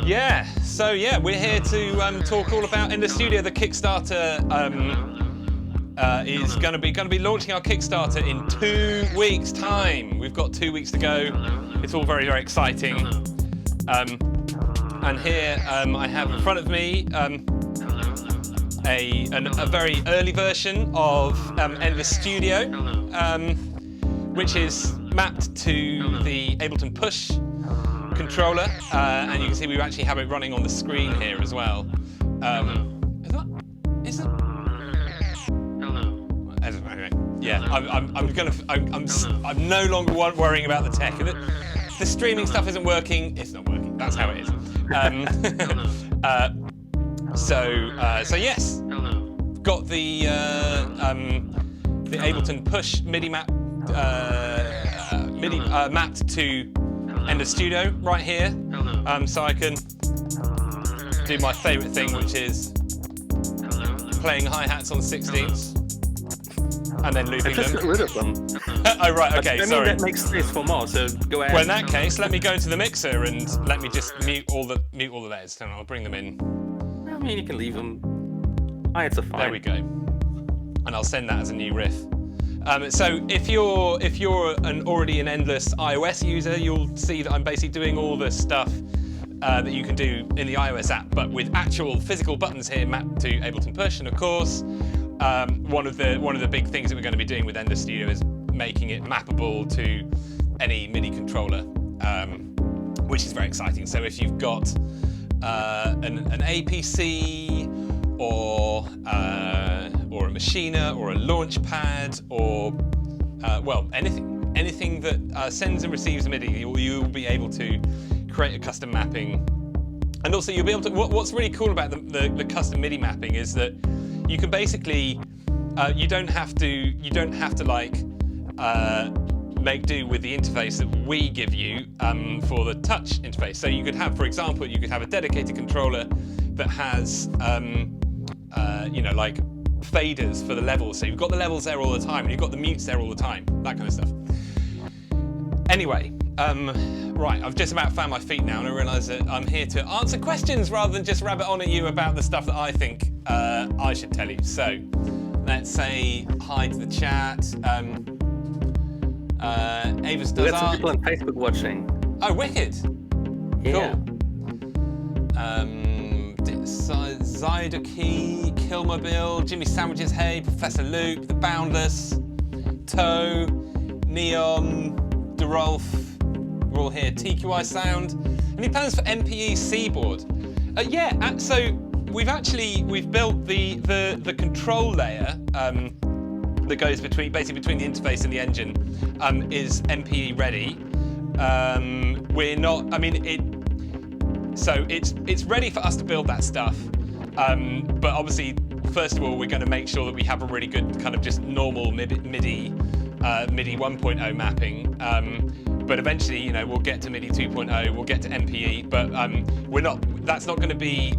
Yeah, so we're here to talk all about In the Studio. The Kickstarter is going to be launching our Kickstarter in 2 weeks' time. We've got 2 weeks to go. It's all very, very exciting. And here I have in front of me a very early version of Endless Studio, which is mapped to the Ableton Push controller, and you can see we actually have it running on the screen here as well. Is it? Anyway, yeah, I'm no longer worrying about the tech. The streaming stuff isn't working. It's not working. That's how it is. So yes, got the Ableton Push MIDI map mapped to Ender Studio right here, so I can do my favourite thing, which is playing hi-hats on 16ths and then looping them. Just get rid of them. Oh right, okay, sorry. That makes space for more, so go ahead. Well, in that case, let me go into the mixer and let me just mute all the layers. Then I'll bring them in. I mean, you can leave them. Hi-hats are fine. There we go. And I'll send that as a new riff. So if you're already an Endless iOS user, you'll see that I'm basically doing all the stuff that you can do in the iOS app, but with actual physical buttons here mapped to Ableton Push. And of course, one of the big things that we're going to be doing with Endless Studio is making it mappable to any MIDI controller, which is very exciting. So if you've got an APC or a Machina or a Launchpad or well, anything that sends and receives MIDI, you'll be able to create a custom mapping. And also you'll be able to, what's really cool about the custom MIDI mapping is that you can basically you don't have to like make do with the interface that we give you for the touch interface. So you could have, for example, a dedicated controller that has like faders for the levels, so you've got the levels there all the time and you've got the mutes there all the time, that kind of stuff. Anyway, right, I've just about found my feet now and I realise that I'm here to answer questions rather than just rabbit on at you about the stuff that I think I should tell you. So let's say hi to the chat. Avis does We got some people on Facebook watching. Oh, wicked. Yeah. Cool. Zydoki, Killmobile, Jimmy Sandwiches, hey, Professor Luke, The Boundless, Toe, Neon, DeRolf, we're all here. TQI Sound. Any plans for MPE Seaboard? So we've built the control layer that goes between the interface and the engine is MPE ready. We're not. I mean So it's ready for us to build that stuff, but obviously, first of all, we're going to make sure that we have a really good kind of just normal MIDI 1.0 mapping. But eventually, we'll get to MIDI 2.0, we'll get to MPE, but we're not. That's not going to be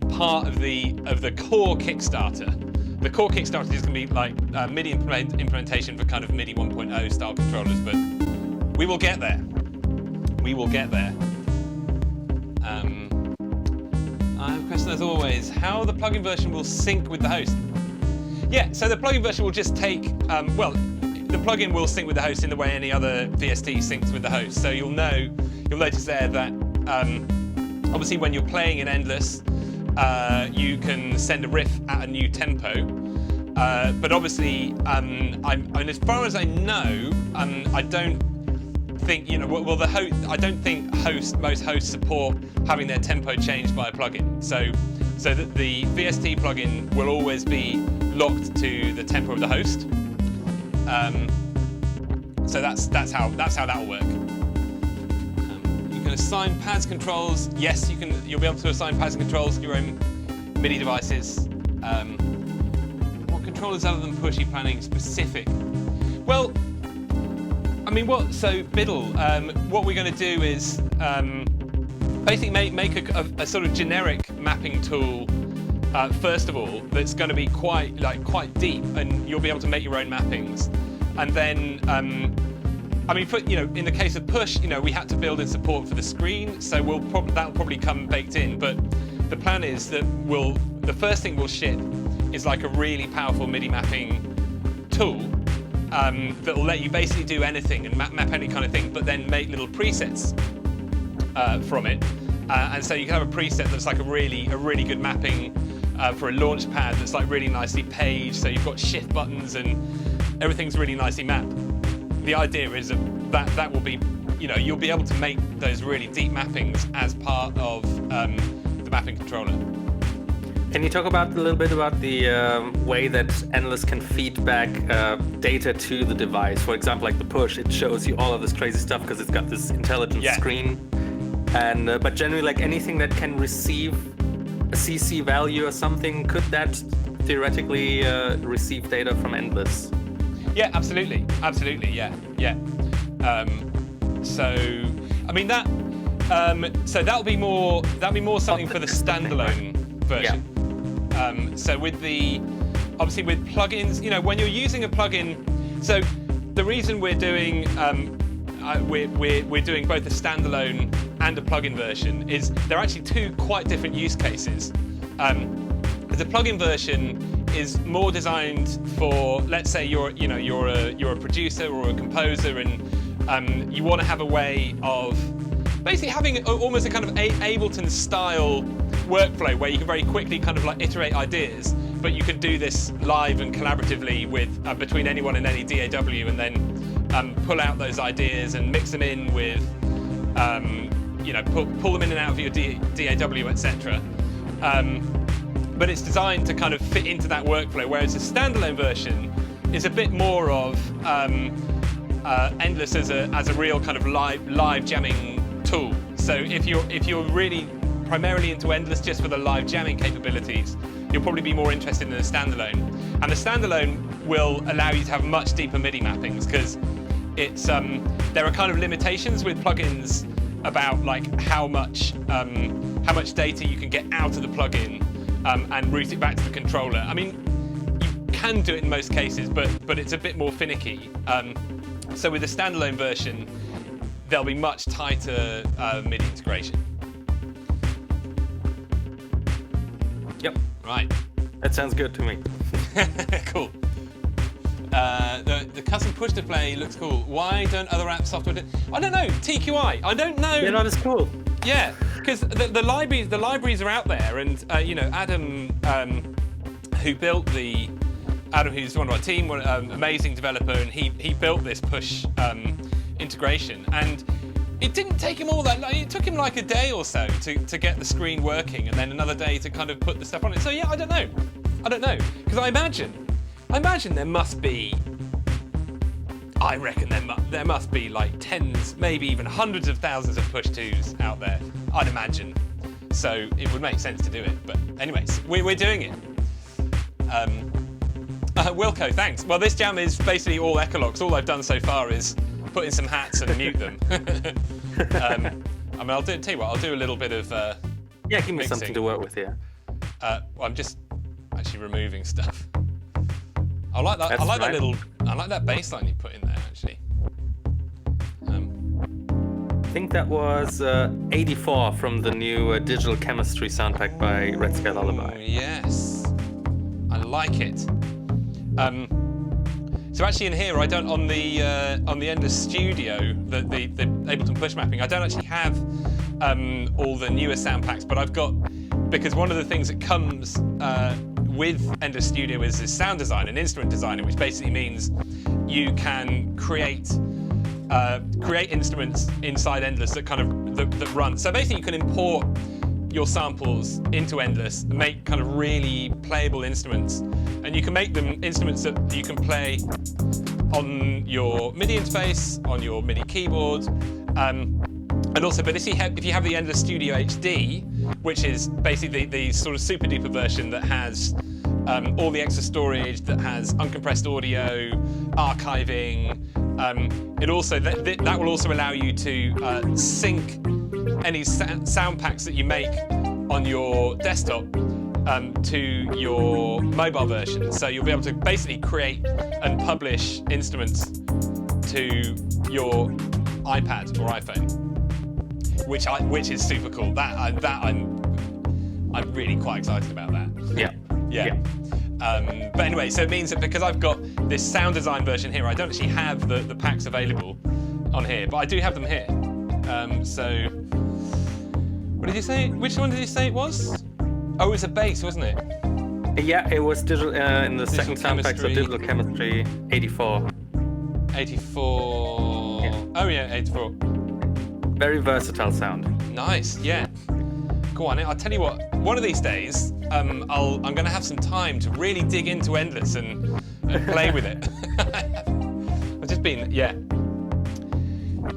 part of the core Kickstarter. The core Kickstarter is going to be like MIDI implementation for kind of MIDI 1.0 style controllers, but we will get there. We will get there. I have a question as always, how the plugin version will sync with the host? Yeah, so the plugin version will just take, the plugin will sync with the host in the way any other VST syncs with the host. So you'll notice there that obviously when you're playing in Endless, you can send a riff at a new tempo. But obviously, and as far as I know, I don't think, I don't think most hosts support having their tempo changed by a plugin. So that the VST plugin will always be locked to the tempo of the host. So that's how that will work. You can assign pads controls. Yes, you'll be able to assign pads and controls to your own MIDI devices. What controllers other than Push are you planning specific? Well, I mean, so Biddle, what we're going to do is basically make a sort of generic mapping tool first of all, that's going to be quite deep, and you'll be able to make your own mappings. And then I mean, in the case of push, we had to build in support for the screen, so that'll probably come baked in. But the plan is that the first thing we'll ship is like a really powerful MIDI mapping tool that will let you basically do anything and map any kind of thing, but then make little presets from it. And so you can have a preset that's like a really good mapping for a launch pad that's like really nicely paged. So you've got shift buttons and everything's really nicely mapped. The idea is that will be, you'll be able to make those really deep mappings as part of the mapping controller. Can you talk a little bit about the way that Endless can feed back data to the device? For example, like the push, it shows you all of this crazy stuff because it's got this intelligent screen. And but generally, like anything that can receive a CC value or something, could that theoretically receive data from Endless? Yeah, absolutely, yeah. So, I mean that. So that'll be more something for the standalone version. Yeah. So with obviously with plugins, when you're using a plugin, so the reason we're doing we're doing both a standalone and a plugin version is they're actually two quite different use cases. The plugin version is more designed for, let's say you're a producer or a composer and you want to have a way of basically having almost a kind of Ableton style workflow where you can very quickly kind of like iterate ideas, but you can do this live and collaboratively with between anyone and any DAW, and then pull out those ideas and mix them in with pull them in and out of your DAW, etc. But it's designed to kind of fit into that workflow, whereas the standalone version is a bit more of Endless as a real kind of live jamming tool. So if you're really primarily into Endless just for the live jamming capabilities, you'll probably be more interested in the standalone. And the standalone will allow you to have much deeper MIDI mappings because it's there are kind of limitations with plugins about like how much data you can get out of the plugin and route it back to the controller. I mean, you can do it in most cases, but it's a bit more finicky. So with the standalone version, there'll be much tighter MIDI integration. Yep. Right. That sounds good to me. Cool. The custom push to play looks cool. Why don't other app software do? I don't know. TQI. I don't know. They're not as cool. Yeah, because the libraries are out there, and Adam, Adam, who's one of our team, amazing developer, and he built this push integration, and it didn't take him all that. It took him like a day or so to get the screen working, and then another day to kind of put the stuff on it. So yeah, I don't know, because I imagine there must be. I reckon there must be like tens, maybe even hundreds of thousands of push twos out there. I'd imagine. So it would make sense to do it. But anyways, we're doing it. Wilco, thanks. Well, this jam is basically all Echolox. All I've done so far is put in some hats and mute them. I mean, I'll do a little bit of yeah, give me mixing. something to work with here. Well, I'm just actually removing stuff. I like that. That's I like that bass line you put in there, actually. I think that was 84 from the new Digital Chemistry sound pack by Red Sky Lullaby. Yes, I like it. So actually, in here, I don't on the Endless Studio, the Ableton push mapping. I don't actually have all the newer sound packs, but I've got, because one of the things that comes with Endless Studio is sound design and instrument designer, which basically means you can create instruments inside Endless that kind of that run. So basically, you can import your samples into Endless and make kind of really playable instruments, and you can make them instruments that you can play on your MIDI interface, on your MIDI keyboard, and also, but if you have the Endless Studio HD, which is basically the sort of super duper version that has all the extra storage, that has uncompressed audio, archiving, it also that will also allow you to sync any sound packs that you make on your desktop to your mobile version. So you'll be able to basically create and publish instruments to your iPad or iPhone, which is super cool. I'm really quite excited about that. Yeah. But anyway, so it means that because I've got this sound design version here, I don't actually have the packs available on here, but I do have them here. So, what did you say? Which one did you say it was? Oh, it was a bass, wasn't it? Yeah, it was digital in the second sound pack, so Digital Chemistry 84. 84. Yeah. Oh yeah, 84. Very versatile sound. Nice, yeah. Go on, I'll tell you what. One of these days, I'm going to have some time to really dig into Endless and play with it. I've just been, yeah.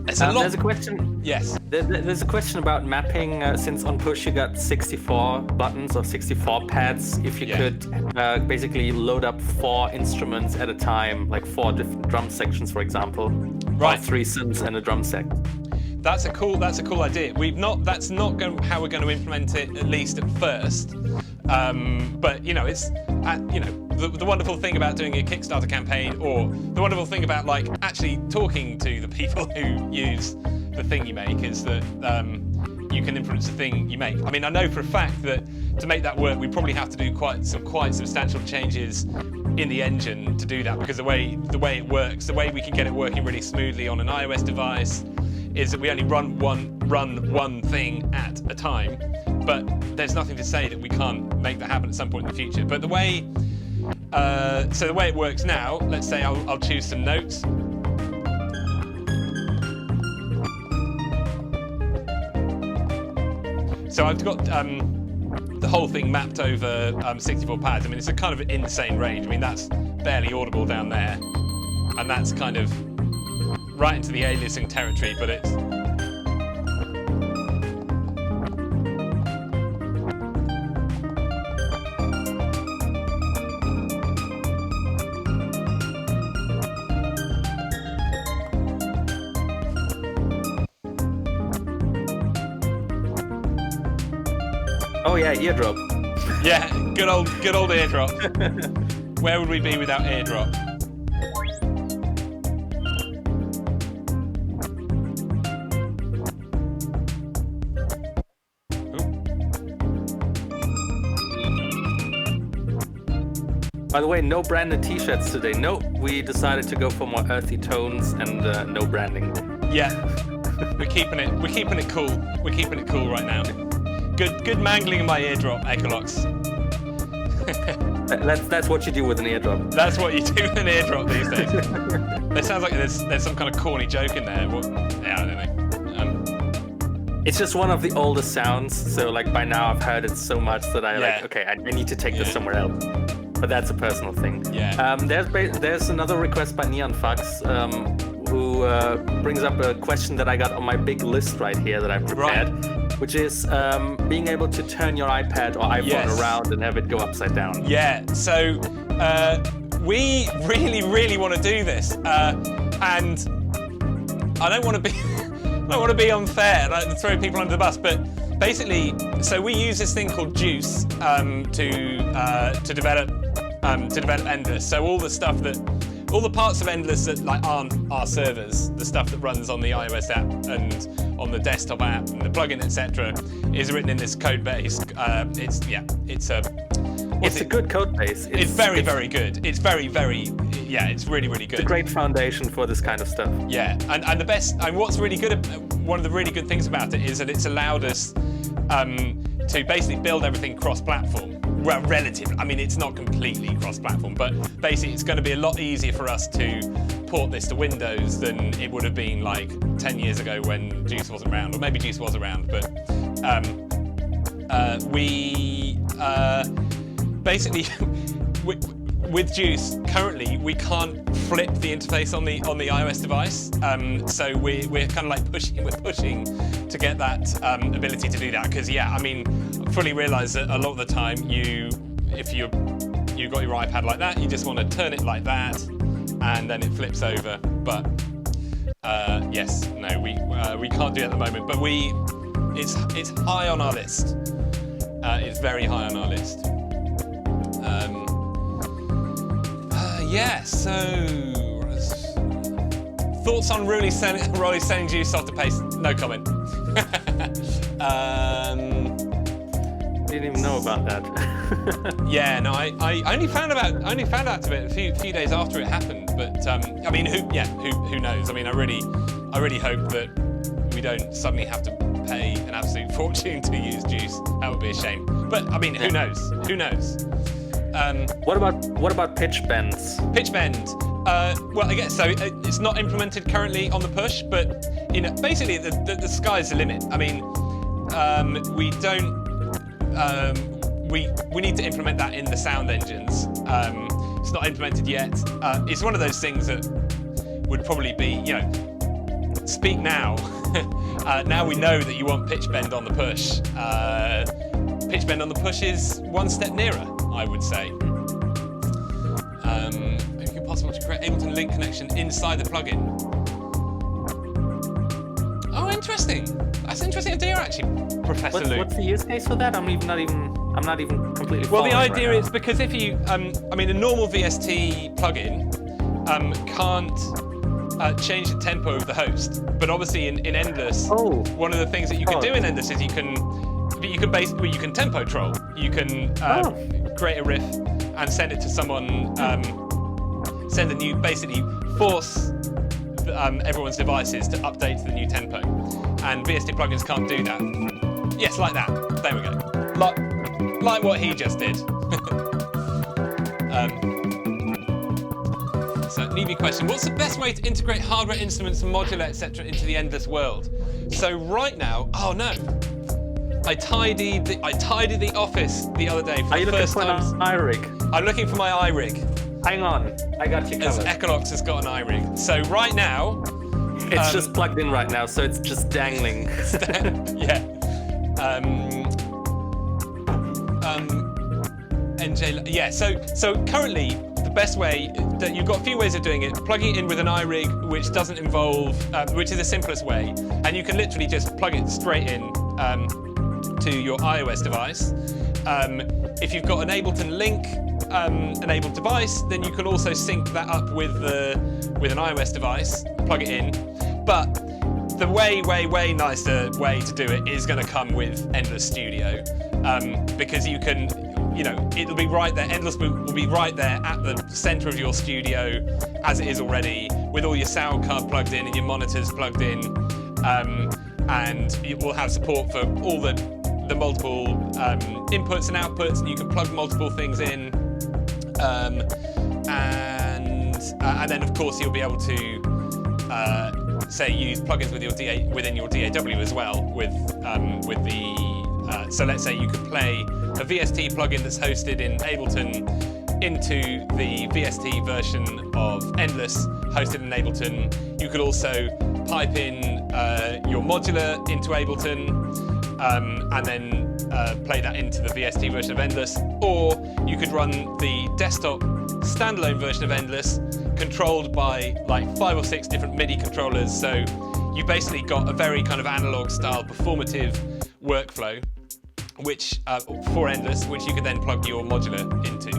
There's a question. Yes. There's a question about mapping. Since on push you got 64 buttons or 64 pads, if you could basically load up 4 instruments at a time, like 4 different drum sections, for example, right? Or 3 synths and a drum set. That's a cool idea. That's not how we're going to implement it, at least at first. But it's the wonderful thing about doing a Kickstarter campaign, or the wonderful thing about like actually talking to the people who use the thing you make, is that you can influence the thing you make. I mean, I know for a fact that to make that work, we probably have to do quite substantial changes in the engine to do that, because the way it works, the way we can get it working really smoothly on an iOS device, is that we only run one thing at a time. But there's nothing to say that we can't make that happen at some point in the future. But the way it works now, let's say I'll choose some notes. So I've got the whole thing mapped over 64 pads. I mean, it's a kind of insane range. I mean, that's barely audible down there, and that's kind of right into the aliasing territory, but it's... Oh yeah, eardrop. Yeah, good old eardrop. Where would we be without eardrop? By the way, no branded t-shirts today. No, we decided to go for more earthy tones and no branding. Yeah, we're keeping it cool. We're keeping it cool right now. Good mangling of my eardrop, Echolox. That's what you do with an eardrop. That's what you do with an eardrop these days. It sounds like there's some kind of corny joke in there. Yeah, I don't know. It's just one of the oldest sounds, so like by now I've heard it so much that I need to take this somewhere else. But that's a personal thing. Yeah. There's another request by Neon Fox, who brings up a question that I got on my big list right here that I've prepared, which is being able to turn your iPad or iPhone around and have it go upside down. Yeah. So we really, really want to do this, and I don't want to be unfair, like throw people under the bus, but basically, so we use this thing called Juice to develop Endless. So all the parts of Endless that like aren't our servers, the stuff that runs on the iOS app and on the desktop app and the plugin, etc., is written in this code base. It's a good code base. It's very good. It's very it's really good. It's a great foundation for this kind of stuff. Yeah, and the best, and what's really good, one of the really good things about it is that it's allowed us to basically build everything cross-platform. Well, relatively. I mean, it's not completely cross-platform, but basically it's going to be a lot easier for us to port this to Windows than it would have been like 10 years ago when Juice wasn't around, or maybe Juice was around, but we basically with Juice currently we can't flip the interface on the iOS device, so we're kind of like pushing to get that ability to do that, because I mean, I fully realise that a lot of the time if you got your iPad like that, you just want to turn it like that and then it flips over, but we can't do it at the moment, but it's high on our list. It's very high on our list. So Thoughts on Rolly selling juice off the pace? No comment. Didn't even know about that. Yeah, no, I only found out of it a few days after it happened. But I mean, who knows? I mean, I really hope that we don't suddenly have to pay an absolute fortune to use juice. That would be a shame. But I mean, who knows? Who knows? What about pitch bends? Pitch bend. Well, I guess so. It's not implemented currently on the push, but basically the sky's the limit. I mean, we don't. We need to implement that in the sound engines. It's not implemented yet. It's one of those things that would probably be, speak now. Now we know that you want pitch bend on the push. Pitch bend on the push is one step nearer, I would say. Make it possible to create Ableton link connection inside the plugin. Oh, interesting. That's an interesting idea, actually, Professor Luke. What's the use case for that? I'm not even completely. Well, the idea right is because if you, a normal VST plugin can't change the tempo of the host, but obviously in Endless, one of the things that you can do in Endless is you can tempo troll. You can create a riff and send it to someone. Send a new, basically force everyone's devices to update to the new tempo, and VST plugins can't do that. Yes, like that. There we go. Like what he just did. So, newbie question: what's the best way to integrate hardware instruments, modular, etc., into the Endless world? So right now, oh no, I tidied the office the other day for the first time. Are you looking for an iRig? I'm looking for my iRig. Hang on, I got you covered. Echolox has got an iRig. So right now, it's just plugged in right now, so it's just dangling. Yeah. NJ. Yeah. So currently, the best way that you've got a few ways of doing it. Plugging it in with an iRig, which doesn't involve, which is the simplest way, and you can literally just plug it straight in to your iOS device. If you've got an Ableton Link enabled device, then you can also sync that up with an iOS device, plug it in. But the way nicer way to do it is going to come with Endless Studio, because you can, it'll be right there. Endless will be right there at the center of your studio, as it is already, with all your sound card plugged in and your monitors plugged in, and it will have support for all the multiple inputs and outputs, and you can plug multiple things in, and then of course you'll be able to say use plugins with your within your DAW as well with the so let's say you could play a VST plugin that's hosted in Ableton into the VST version of Endless hosted in Ableton. You could also pipe in your modular into Ableton, and then play that into the VST version of Endless, or you could run the desktop standalone version of Endless controlled by like 5 or 6 different MIDI controllers. So you basically got a very kind of analog style performative workflow which for Endless, which you could then plug your modular into.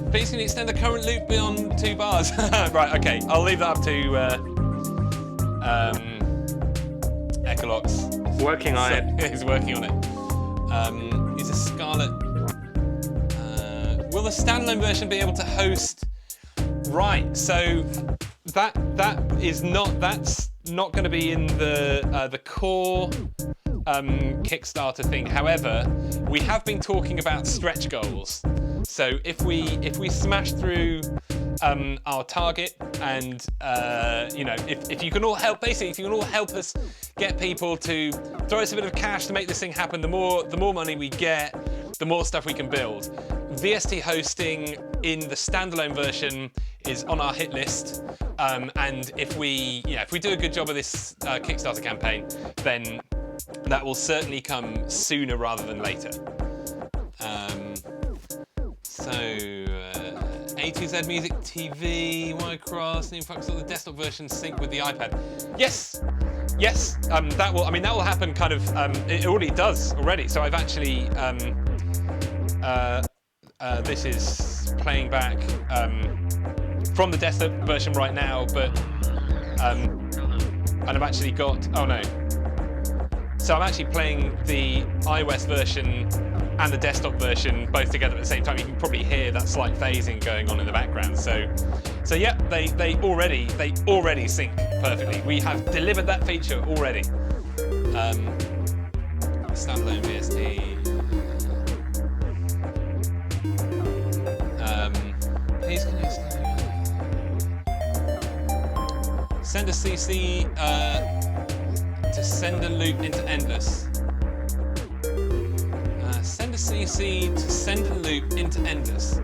Please can you extend the current loop beyond 2 bars? Right, okay, I'll leave that up to Echolox. Working on it. He's working on it. Is a Scarlett. Will the standalone version be able to host? Right. So that's not going to be in the core Kickstarter thing. However, we have been talking about stretch goals. So if we smash through our target, and if you can all help, basically, if you can all help us get people to throw us a bit of cash to make this thing happen, the more money we get, the more stuff we can build. VST hosting in the standalone version is on our hit list, and if we do a good job of this Kickstarter campaign, then that will certainly come sooner rather than later. A2Z Music TV, Wycross, new focus on the desktop version sync with the iPad. Yes. That will happen. Kind of. It already does already. So I've actually. This is playing back from the desktop version right now, but And I've actually got, oh no. So I'm actually playing the iOS version and the desktop version both together at the same time. You can probably hear that slight phasing going on in the background. So yeah, they already sync perfectly. We have delivered that feature already. Standalone VST. Please can you send a CC to send a loop into endless. Send a CC to send a loop into endless,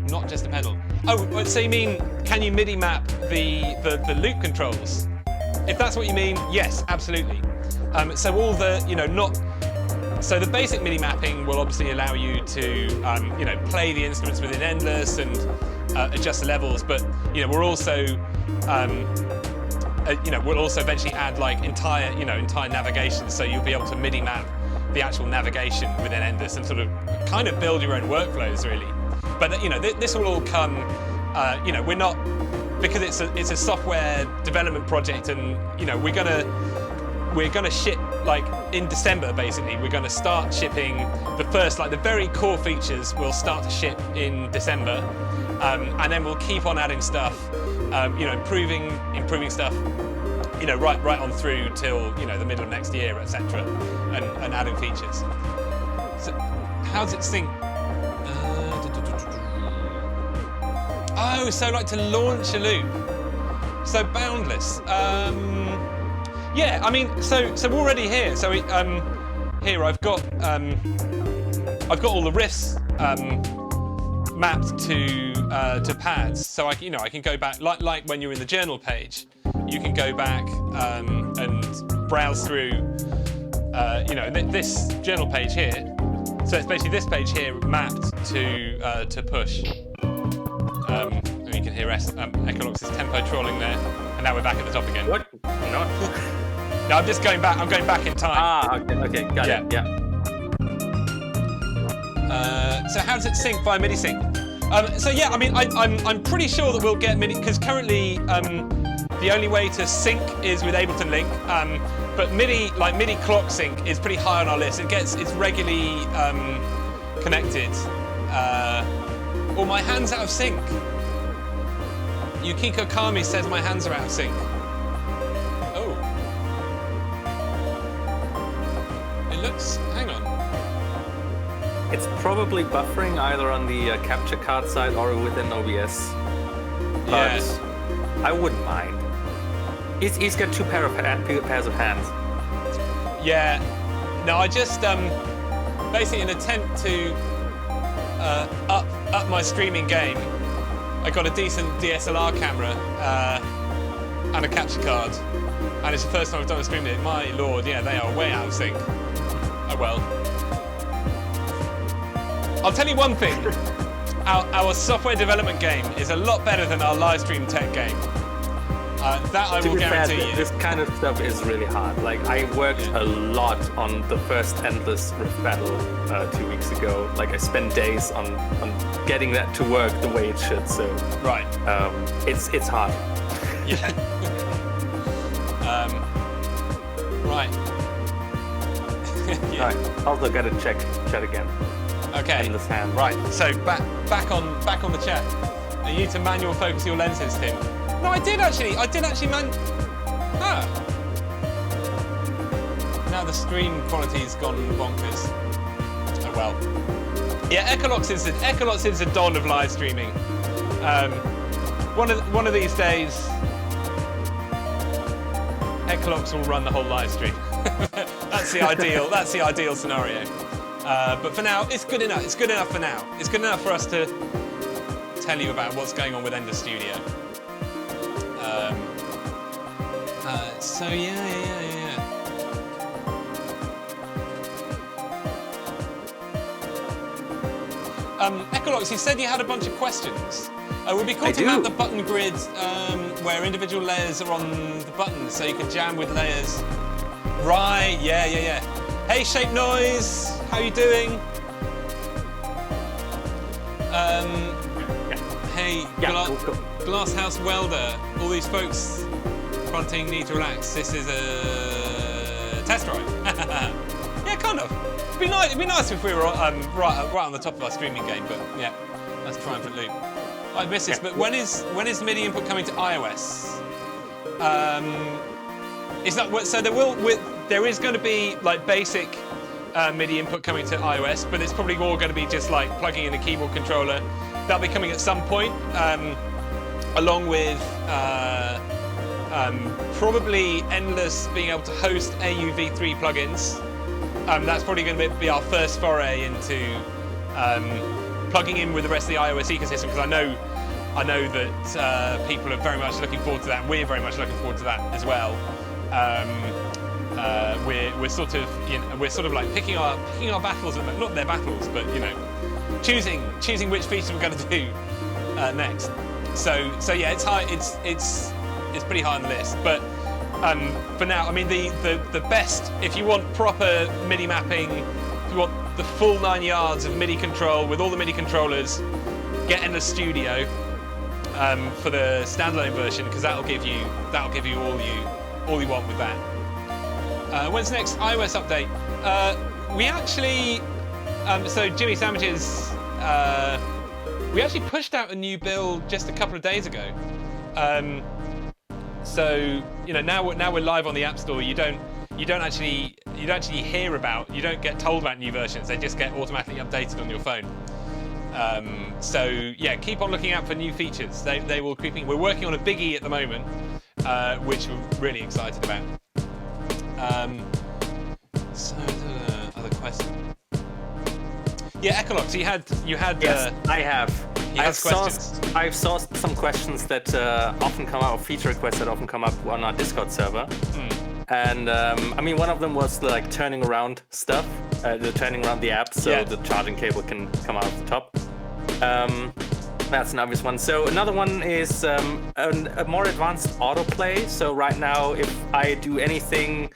not just a pedal. Oh, so you mean, can you MIDI map the loop controls? If that's what you mean, yes, absolutely. So all the, so the basic MIDI mapping will obviously allow you to, play the instruments within endless and adjust the levels, but, we're also, we'll also eventually add like entire navigation, so you'll be able to MIDI map the actual navigation within endless and sort of kind of build your own workflows really. But this will all come, we're not, because it's a software development project, and we're gonna ship like in December basically. We're gonna start shipping the first, like the very core features will start to ship in December, and then we'll keep on adding stuff, improving stuff, right on through till the middle of next year, etc., and adding features. So how does it sync? Oh, so like to launch a loop. So boundless. Yeah, I mean, so we're already here. So here I've got all the riffs mapped to pads. So I can go back like when you're in the journal page. You can go back and browse through, this journal page here. So it's basically this page here mapped to push. And you can hear Echolox's tempo trolling there, and now we're back at the top again. What? No. No, I'm just going back. I'm going back in time. Ah, okay, got it. Yeah. So how does it sync via MIDI sync? So yeah, I mean, I'm pretty sure that we'll get MIDI, because currently the only way to sync is with Ableton Link. But MIDI clock sync is pretty high on our list. It's regularly connected. Oh, my hand's out of sync. Yukiko Kami says my hands are out of sync. Oh. It looks, hang on. It's probably buffering either on the capture card side or within OBS. But Yes. I wouldn't mind. He's got two pairs of hands. Yeah. No, I just basically in an attempt to up my streaming game, I got a decent DSLR camera and a capture card, and it's the first time I've done a stream it. My lord, yeah, they are way out of sync. Oh well. I'll tell you one thing. Our software development game is a lot better than our live stream tech game. That I will guarantee you. This kind of stuff is really hard. Like, I worked a lot on the first Endless Riff Battle 2 weeks ago. Like, I spent days on getting that to work the way it should. So Right. It's hard. Yeah. Right. Yeah. Right. Also gotta check chat again. Okay. Endless hand. Right. So back on the chat. Are you to manual focus your lenses, Tim? No, I did actually Now the stream quality's gone bonkers. Oh well. Yeah, Echolox is the dawn of live streaming. One of these days, Echolox will run the whole live stream. That's the ideal scenario. But for now, it's good enough. It's good enough for now. It's good enough for us to tell you about what's going on with Ender Studio. So yeah. Echolox, you said you had a bunch of questions. Would be cool to map the button grid where individual layers are on the buttons, so you can jam with layers. Right, yeah. Hey, Shape Noise, how you doing? Hey, Cool. Glasshouse Welder, all these folks Fronting, need to relax. This is a test drive. Yeah, kind of. It'd be nice if we were right on the top of our streaming game, but yeah, that's triumphant loop. I miss this, but when is MIDI input coming to iOS? Is that so? There is going to be like basic MIDI input coming to iOS, but it's probably all going to be just like plugging in a keyboard controller. That'll be coming at some point, along with probably Endless being able to host AUV3 plugins. That's probably going to be our first foray into plugging in with the rest of the iOS ecosystem, because I know that people are very much looking forward to that. We're very much looking forward to that as well. We're sort of like picking our battles, not their battles, but choosing which feature we're going to do next. So yeah, it's high. It's pretty high on the list. But for now, I mean the best, if you want proper MIDI mapping, if you want the full 9 yards of MIDI control with all the MIDI controllers, get Endless Studio for the standalone version, because that'll give you all you want with that. When's the next iOS update? We actually, so Jimmy Sandwiches, we actually pushed out a new build just a couple of days ago. So now we're live on the App Store. You don't actually get told about new versions. They just get automatically updated on your phone. So yeah, keep on looking out for new features. They will creep in. We're working on a biggie at the moment, which we're really excited about. So other question. Yeah, Echolox, you had. Yes, I have. I've sourced some questions that often come up, or feature requests that often come up on our Discord server. And I mean, one of them was like turning around stuff, turning around the app so the charging cable can come out of the top. That's an obvious one. So another one is a more advanced autoplay. So right now, if I do anything,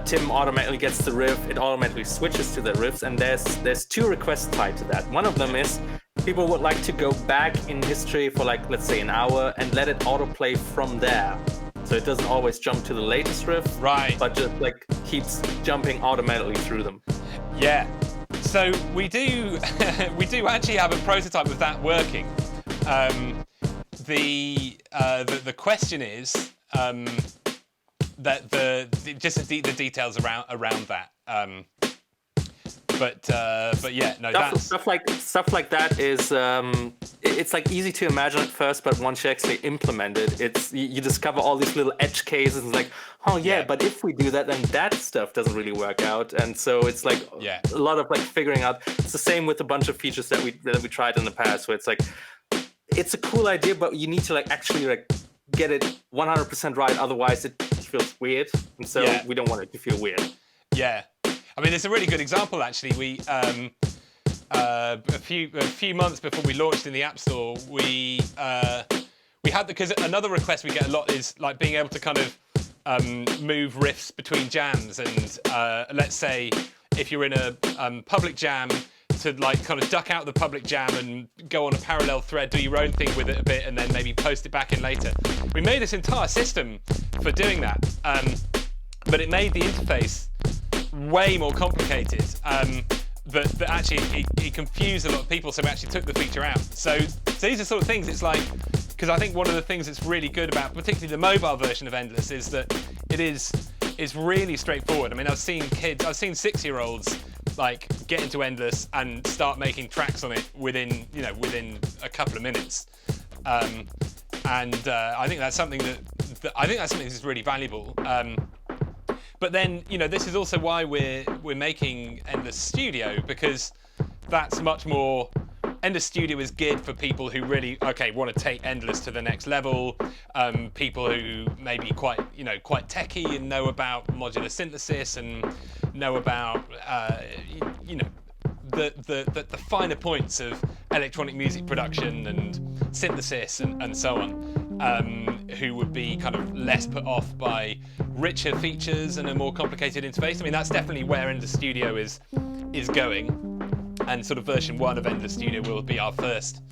Tim automatically gets the riff. It automatically switches to the riffs, and there's two requests tied to that. One of them is people would like to go back in history for like, let's say, an hour and let it autoplay from there. So it doesn't always jump to the latest riff, right? But just like keeps jumping automatically through them. Yeah. So we do actually have a prototype of that working. The question is that the details around that. But yeah, no, stuff like that is it's like easy to imagine at first, but once you actually implement it, you discover all these little edge cases. And it's like, oh yeah, but if we do that, then that stuff doesn't really work out. And so it's like a lot of like figuring out. It's the same with a bunch of features that we tried in the past, where it's like it's a cool idea, but you need to like actually like get it 100% right. Otherwise, it feels weird, and so we don't want it to feel weird. Yeah. I mean, it's a really good example, actually. We a few months before we launched in the App Store, we had because another request we get a lot is like being able to kind of move riffs between jams, and let's say if you're in a public jam, to like kind of duck out the public jam and go on a parallel thread, do your own thing with it a bit, and then maybe post it back in later. We made this entire system for doing that, but it made the interface way more complicated. That actually it confused a lot of people, so we actually took the feature out. So these are sort of things. It's like, because I think one of the things that's really good about particularly the mobile version of Endless is that it's really straightforward. I mean, I've seen 6-year-olds like get into Endless and start making tracks on it within a couple of minutes. And I think that's something that's really valuable. But then, this is also why we're making Endless Studio, because that's much more. Endless Studio is geared for people who really want to take Endless to the next level. People who may be quite techie and know about modular synthesis and know about the finer points of electronic music production and synthesis and so on. Who would be kind of less put off by richer features and a more complicated interface. I mean, that's definitely where Endless Studio is going, and sort of version 1 of Endless Studio will be our first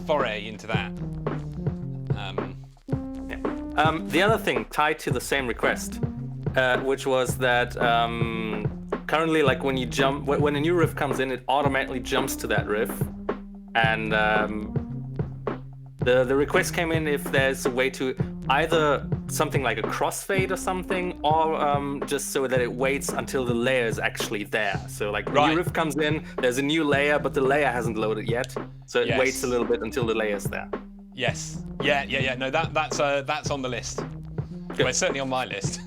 foray into that. The other thing tied to the same request, which was that currently, like when a new riff comes in, it automatically jumps to that riff, and the request came in if there's a way to either something like a crossfade or something, or just so that it waits until the layer is actually there. So like the new riff comes in, there's a new layer, but the layer hasn't loaded yet, so it waits a little bit until the layer's there. Yes. Yeah. No, that's on the list. Well, it's certainly on my list.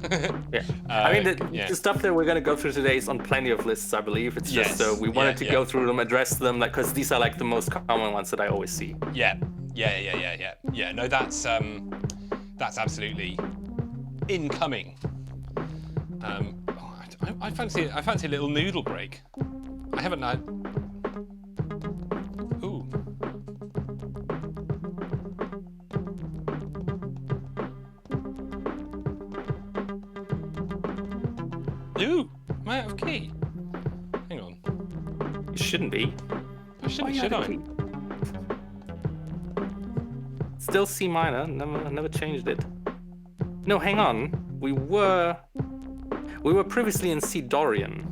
Yeah. I mean, the stuff that we're going to go through today is on plenty of lists, I believe. It's just we wanted to go through them, address them, because these are like the most common ones that I always see. Yeah. No, that's absolutely incoming. I fancy a little noodle break. I haven't had. Ooh. Ooh, am I out of key? Hang on. You shouldn't be. Should I? Still C minor. Never changed it. No, hang on. We were previously in C Dorian.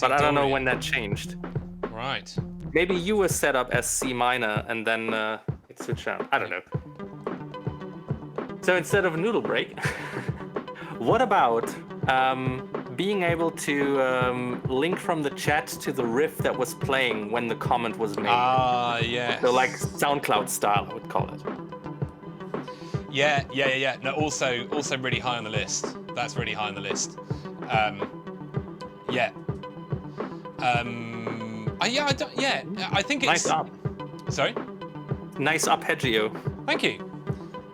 But I don't know when that changed. Right. Maybe you were set up as C minor and then it switched out. I don't know. So instead of a noodle break, what about being able to link from the chat to the riff that was playing when the comment was made? Ah, yes. So like SoundCloud style, I would call it. Yeah. No, also really high on the list. That's really high on the list. Yeah. I think it's nice up. Sorry. Nice arpeggio. Thank you.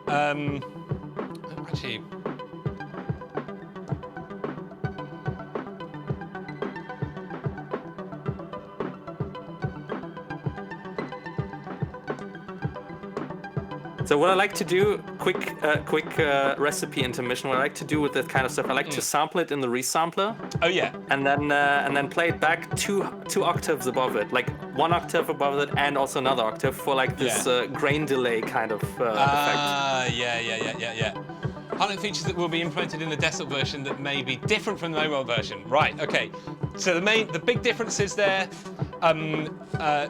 Actually. So what I like to do, quick recipe intermission. What I like to do with that kind of stuff, I like to sample it in the resampler. Oh yeah. And then play it back two octaves above it, like one octave above it, and also another octave for like this grain delay kind of effect. Yeah. Highlight features that will be implemented in the desktop version that may be different from the mobile version. Right. Okay. So the big differences there.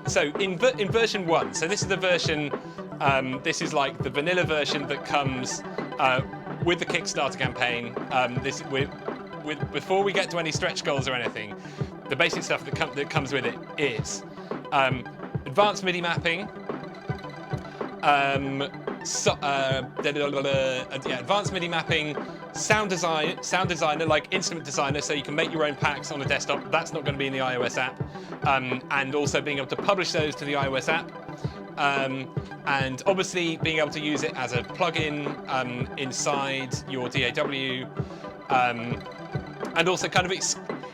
So in version 1, so this is the version. This is like the vanilla version that comes with the Kickstarter campaign. Before we get to any stretch goals or anything, the basic stuff that comes with it is advanced MIDI mapping, advanced MIDI mapping, sound designer, like instrument designer, so you can make your own packs on a desktop. That's not going to be in the iOS app, and also being able to publish those to the iOS app. And obviously being able to use it as a plugin inside your DAW, and also kind of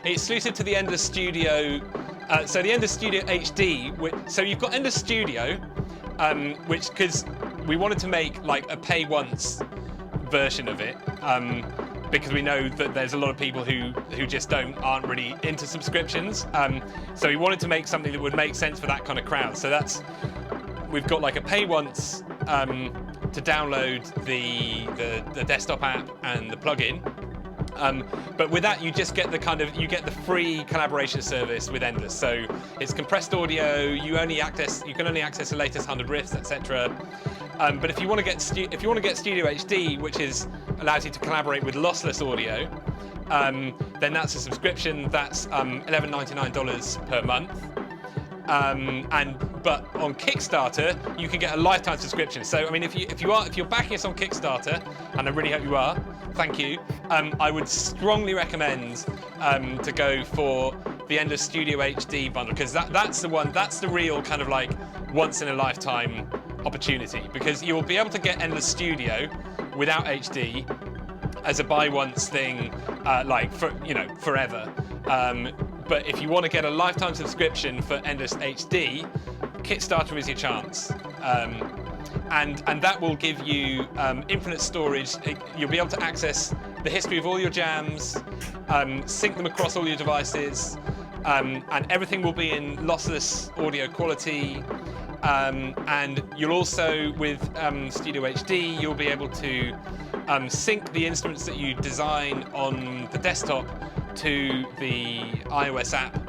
exclusive to the Endless Studio. So the Endless Studio HD, so you've got Endless Studio, which, because we wanted to make like a pay once version of it, because we know that there's a lot of people who just aren't really into subscriptions. So we wanted to make something that would make sense for that kind of crowd. So we've got like a pay once to download the desktop app and the plugin. But with that, you just get the free collaboration service with Endless. So it's compressed audio. You can only access the latest 100 riffs, etc. But if you want to get Studio HD, which allows you to collaborate with lossless audio, then that's a subscription. That's $11.99 per month. But on Kickstarter, you can get a lifetime subscription. So I mean, if you're backing us on Kickstarter, and I really hope you are, thank you. I would strongly recommend to go for the Endless Studio HD bundle, because that's the real kind of like once in a lifetime opportunity, because you'll be able to get Endless Studio without HD as a buy once thing, forever. But if you want to get a lifetime subscription for Endless HD, Kickstarter is your chance. And that will give you infinite storage. You'll be able to access the history of all your jams, sync them across all your devices, and everything will be in lossless audio quality. And you'll also, with Studio HD, you'll be able to sync the instruments that you design on the desktop to the iOS app,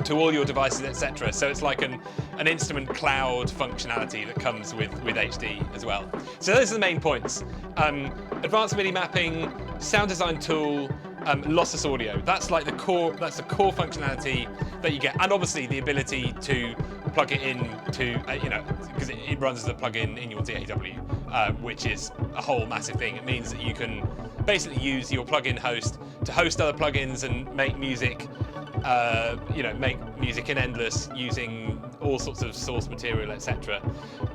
to all your devices, etc. So it's like an instrument cloud functionality that comes with HD as well. So those are the main points. Advanced MIDI mapping, sound design tool, lossless audio. That's like the core. That's the core functionality that you get, and obviously the ability to plug it in to, because it runs as a plugin in your DAW, which is a whole massive thing. It means that you can basically use your plugin host to host other plugins and make music. Make music in Endless using all sorts of source material, etc.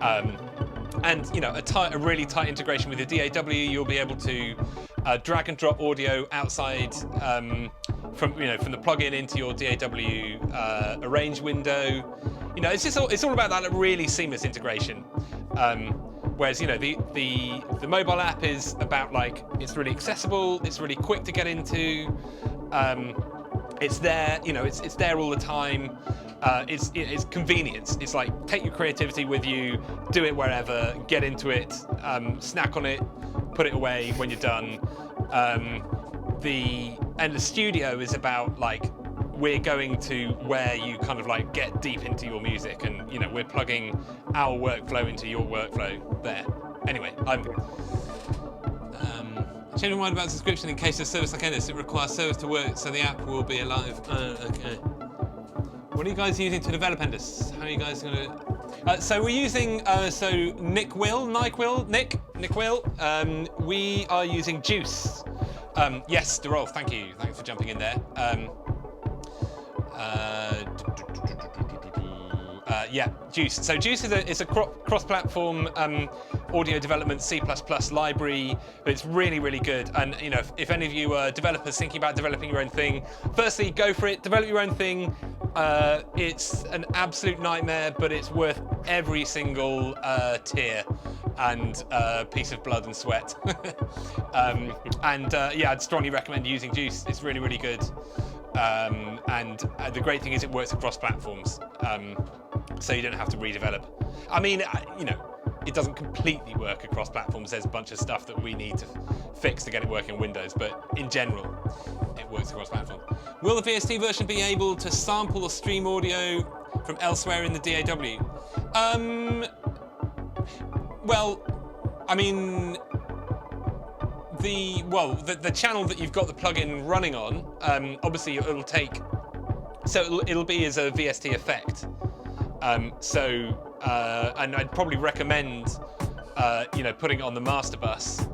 And a really tight integration with the DAW. You'll be able to drag and drop audio outside from the plugin into your DAW arrange window. It's all about that really seamless integration. Whereas the mobile app is about it's really accessible, it's really quick to get into. It's there, it's there all the time. It's convenience. It's like, take your creativity with you, do it wherever, get into it, snack on it, put it away when you're done. The Endless Studio is about we're going to where you kind of get deep into your music, and we're plugging our workflow into your workflow there. Anyway, changing my mind about subscription in case of service like Endless, it requires service to work, so the app will be alive. Okay. What are you guys using to develop Endless? How are you guys going to? So we're using Nick Will. We are using Juice. Yes, Derolf, thank you. Thanks for jumping in there. Juice. So Juice is a cross-platform audio development C++ library, but it's really, really good. And if any of you are developers thinking about developing your own thing, firstly, go for it. Develop your own thing. It's an absolute nightmare, but it's worth every single tear and piece of blood and sweat. I'd strongly recommend using Juice. It's really, really good. And the great thing is it works across platforms, so you don't have to redevelop. I mean, it doesn't completely work across platforms. There's a bunch of stuff that we need to fix to get it working on Windows, but in general, it works across platforms. Will the VST version be able to sample or stream audio from elsewhere in the DAW? Well, I mean, the channel that you've got the plugin running on, obviously it'll take, so it'll be as a VST effect. And I'd probably recommend, putting it on the master bus.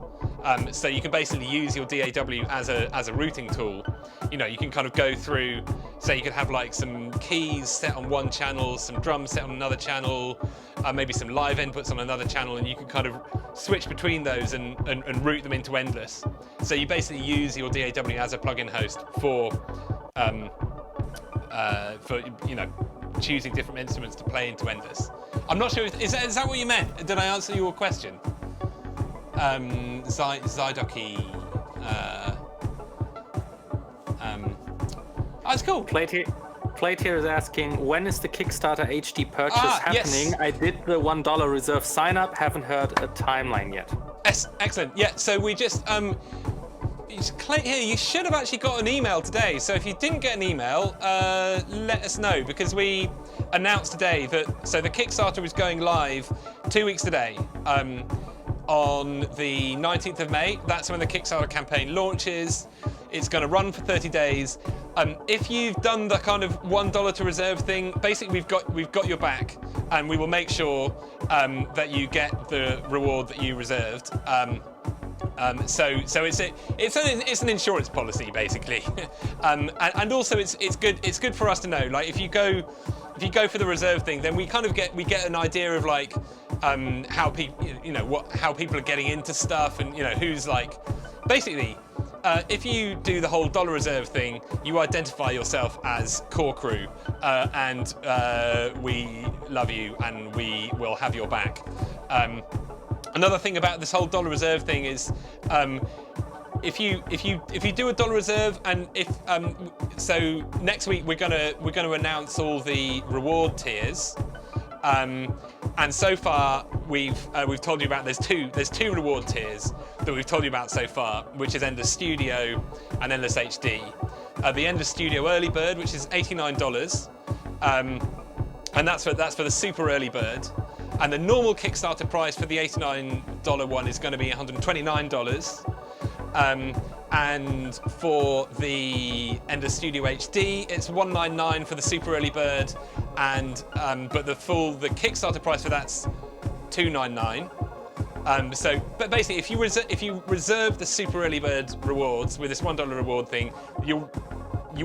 So you can basically use your DAW as a routing tool. You can kind of go through, say you could have some keys set on one channel, some drums set on another channel, maybe some live inputs on another channel, and you can kind of switch between those and route them into Endless. So you basically use your DAW as a plugin host for choosing different instruments to play into Endless. I'm not sure, is that what you meant? Did I answer your question? Zydoki. That's cool. Plate here is asking, when is the Kickstarter HD purchase happening? Yes. I did the $1 reserve sign up, haven't heard a timeline yet. Yes, excellent. Yeah, so we just, Clay here, you should have actually got an email today. So if you didn't get an email, let us know, because we announced today that, so the Kickstarter is going live 2 weeks today. On the 19th of May, that's when the Kickstarter campaign launches. It's going to run for 30 days. If you've done the kind of $1 to reserve thing, basically we've got your back, and we will make sure that you get the reward that you reserved. So it's an insurance policy basically, and also it's good for us to know. If you go for the reserve thing, then we get an idea of how people are getting into stuff, and who's basically. If you do the whole $1 reserve thing, you identify yourself as core crew, and we love you and we will have your back. Another thing about this whole $1 reserve thing is, if you do a $1 reserve, and so next week we're gonna announce all the reward tiers. And so far, we've told you about there's two reward tiers that we've told you about so far, which is Endless Studio and Endless HD. The Endless Studio Early Bird, which is $89, and that's for the super early bird. And the normal Kickstarter price for the $89 one is going to be $129. And for the Endless Studio HD, it's $199 for the super early bird, and but the Kickstarter price for that's $299. But basically, if you reserve the super early bird rewards with this $1 reward thing, you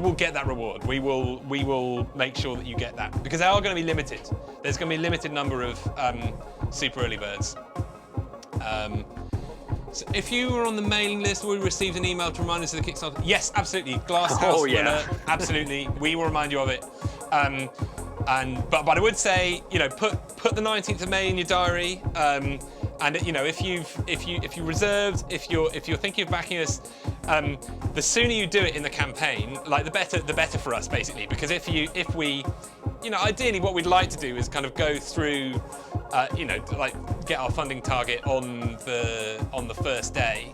will get that reward. We will make sure that you get that, because they are going to be limited. There's going to be a limited number of super early birds. So if you were on the mailing list, we received an email to remind us of the Kickstarter. Yes, absolutely. Glasshouse winner, absolutely. We will remind you of it. But I would say, put the 19th of May in your diary. And if you reserved, if you're thinking of backing us, the sooner you do it in the campaign, like the better for us, basically. Because if we ideally what we'd like to do is kind of go through, get our funding target on the first day.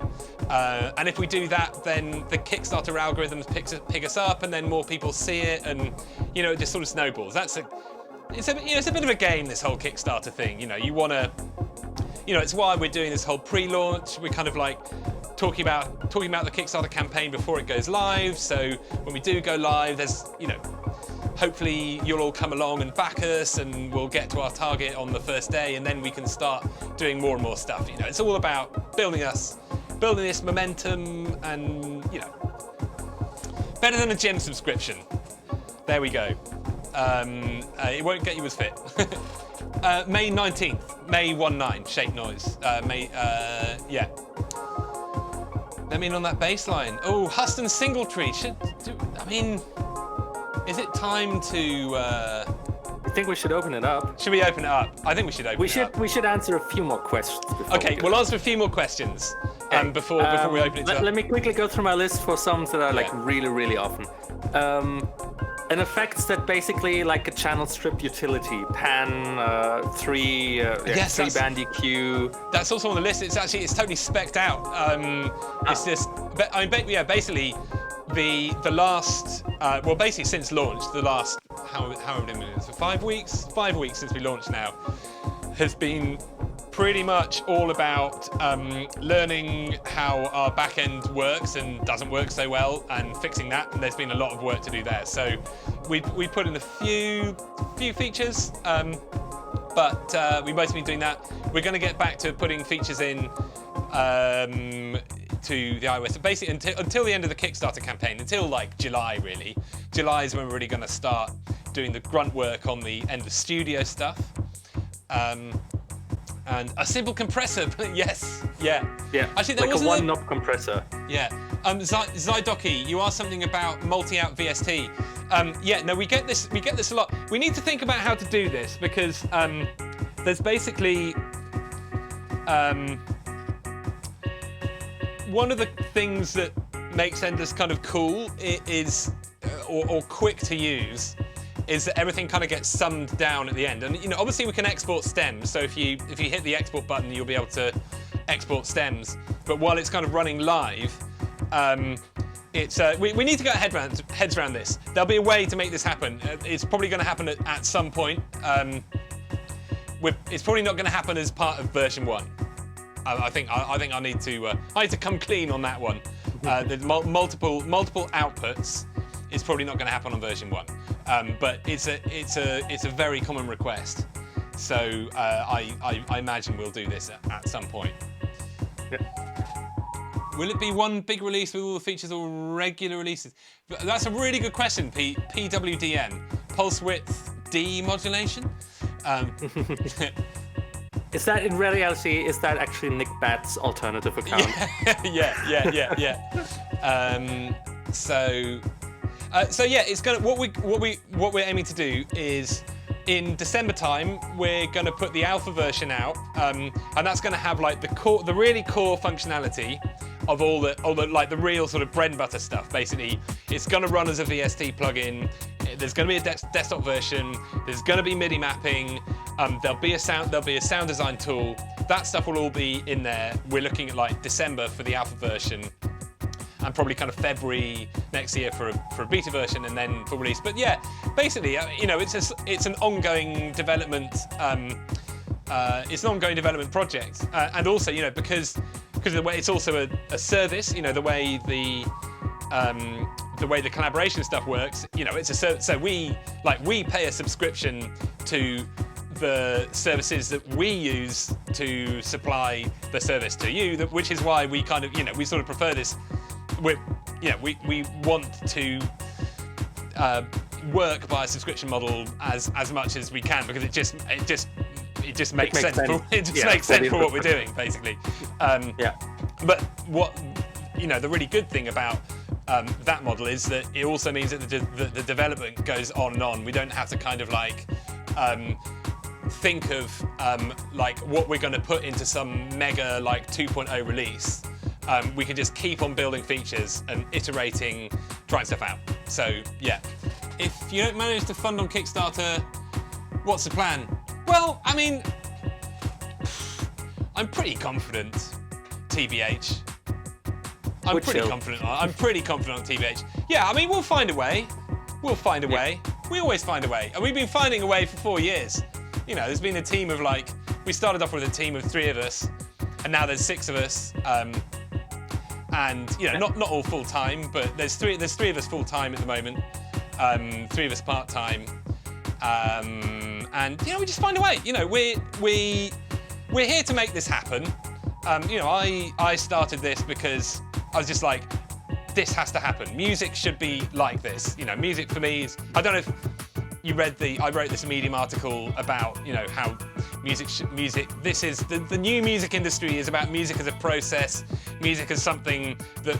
And if we do that, then the Kickstarter algorithms pick us up, and then more people see it, and it just sort of snowballs. It's a bit of a game, this whole Kickstarter thing. You want to, it's why we're doing this whole pre-launch. We're kind of like talking about the Kickstarter campaign before it goes live. So when we do go live, there's hopefully you'll all come along and back us, and we'll get to our target on the first day, and then we can start doing more and more stuff. It's all about building this momentum, and better than a gym subscription. There we go. It won't get you as fit. May 19th, May 19, Shape Noise. Yeah. Let me in on that baseline. Oh, Huston Singletree. Is it time to? I think we should open it up. Should we open it up? I think we should open it up. We should answer a few more questions. Okay, we'll answer a few more questions before we open it up. Let me quickly go through my list for some that are really, really often. An effects that basically like a channel strip utility, pan, three band EQ. That's also on the list. It's totally specced out. It's just, basically. The last, basically since launch, the last, how many minutes? 5 weeks? 5 weeks since we launched now, has been pretty much all about learning how our back end works and doesn't work so well, and fixing that. And there's been a lot of work to do there. So we put in a few features, but we've mostly been doing that. We're going to get back to putting features in to the iOS, basically until the end of the Kickstarter campaign, until like July really. July is when we're really going to start doing the grunt work on the Endless Studio stuff. And a simple compressor, yes, yeah. Actually, there was a one-knob compressor. Yeah. Zydoki, you asked something about multi-out VST. We get this a lot. We need to think about how to do this, because there's basically one of the things that makes Endless kind of cool is, or quick to use, is that everything kind of gets summed down at the end. And obviously we can export stems. So if you hit the export button, you'll be able to export stems. But while it's kind of running live, we need to get our heads around this. There'll be a way to make this happen. It's probably going to happen at some point. It's probably not going to happen as part of version 1. I think I need to come clean on that one. The multiple outputs is probably not going to happen on version 1, but it's a very common request. So I imagine we'll do this at some point. Yeah. Will it be one big release with all the features, or regular releases? That's a really good question, PWDM. Pulse width demodulation. Is that in reality? Is that actually Nick Bat's alternative account? Yeah. So yeah, it's gonna what we're aiming to do is, in December time, we're going to put the alpha version out, and that's going to have like the really core functionality of all the like the real sort of bread and butter stuff. Basically, it's going to run as a VST plugin. There's going to be a desktop version. There's going to be MIDI mapping. There'll be a sound design tool. That stuff will all be in there. We're looking at like December for the alpha version, and probably kind of February next year for a beta version, and then for release. But yeah, basically, it's an ongoing development. It's an ongoing development project, and also, because of the way it's also a service. The way the collaboration stuff works. It's a service. So we pay a subscription to the services that we use to supply the service to you, which is why we kind of, we sort of prefer this. We want to work by a subscription model as much as we can, because it just makes sense. Makes sense for what we're doing, basically. But what the really good thing about that model is that it also means that the development goes on and on. We don't have to kind of think of what we're going to put into some mega 2.0 release. We can just keep on building features and iterating, trying stuff out. So yeah, if you don't manage to fund on Kickstarter, what's the plan? Well, I mean, I'm pretty confident, TBH. I'm pretty confident on TBH. Yeah, I mean, we'll find a way. We'll find a way. We always find a way. And we've been finding a way for 4 years. There's been a team of we started off with a team of 3 of us, and now there's 6 of us. And not all full time, but there's three of us full time at the moment, 3 of us part time, and we just find a way. We're here to make this happen. I started this because I was just like, this has to happen. Music should be like this. Music for me is, I don't know if you read I wrote this Medium article about how this is the new music industry is about music as a process, music as something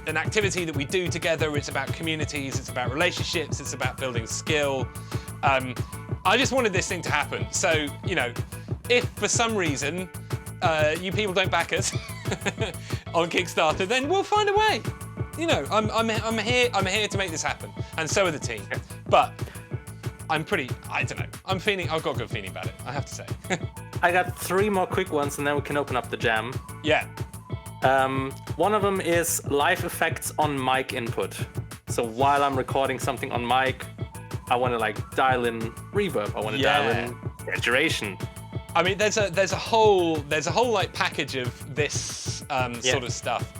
an activity that we do together. It's about communities, it's about relationships, it's about building skill. I just wanted this thing to happen. So if for some reason you people don't back us on Kickstarter, then we'll find a way. I'm here to make this happen, and so are the team. But I don't know. I've got a good feeling about it, I have to say. I got 3 more quick ones, and then we can open up the jam. Yeah. One of them is live effects on mic input. So while I'm recording something on mic, I want to dial in reverb. I want to dial in saturation. I mean, there's a whole package of this sort of stuff.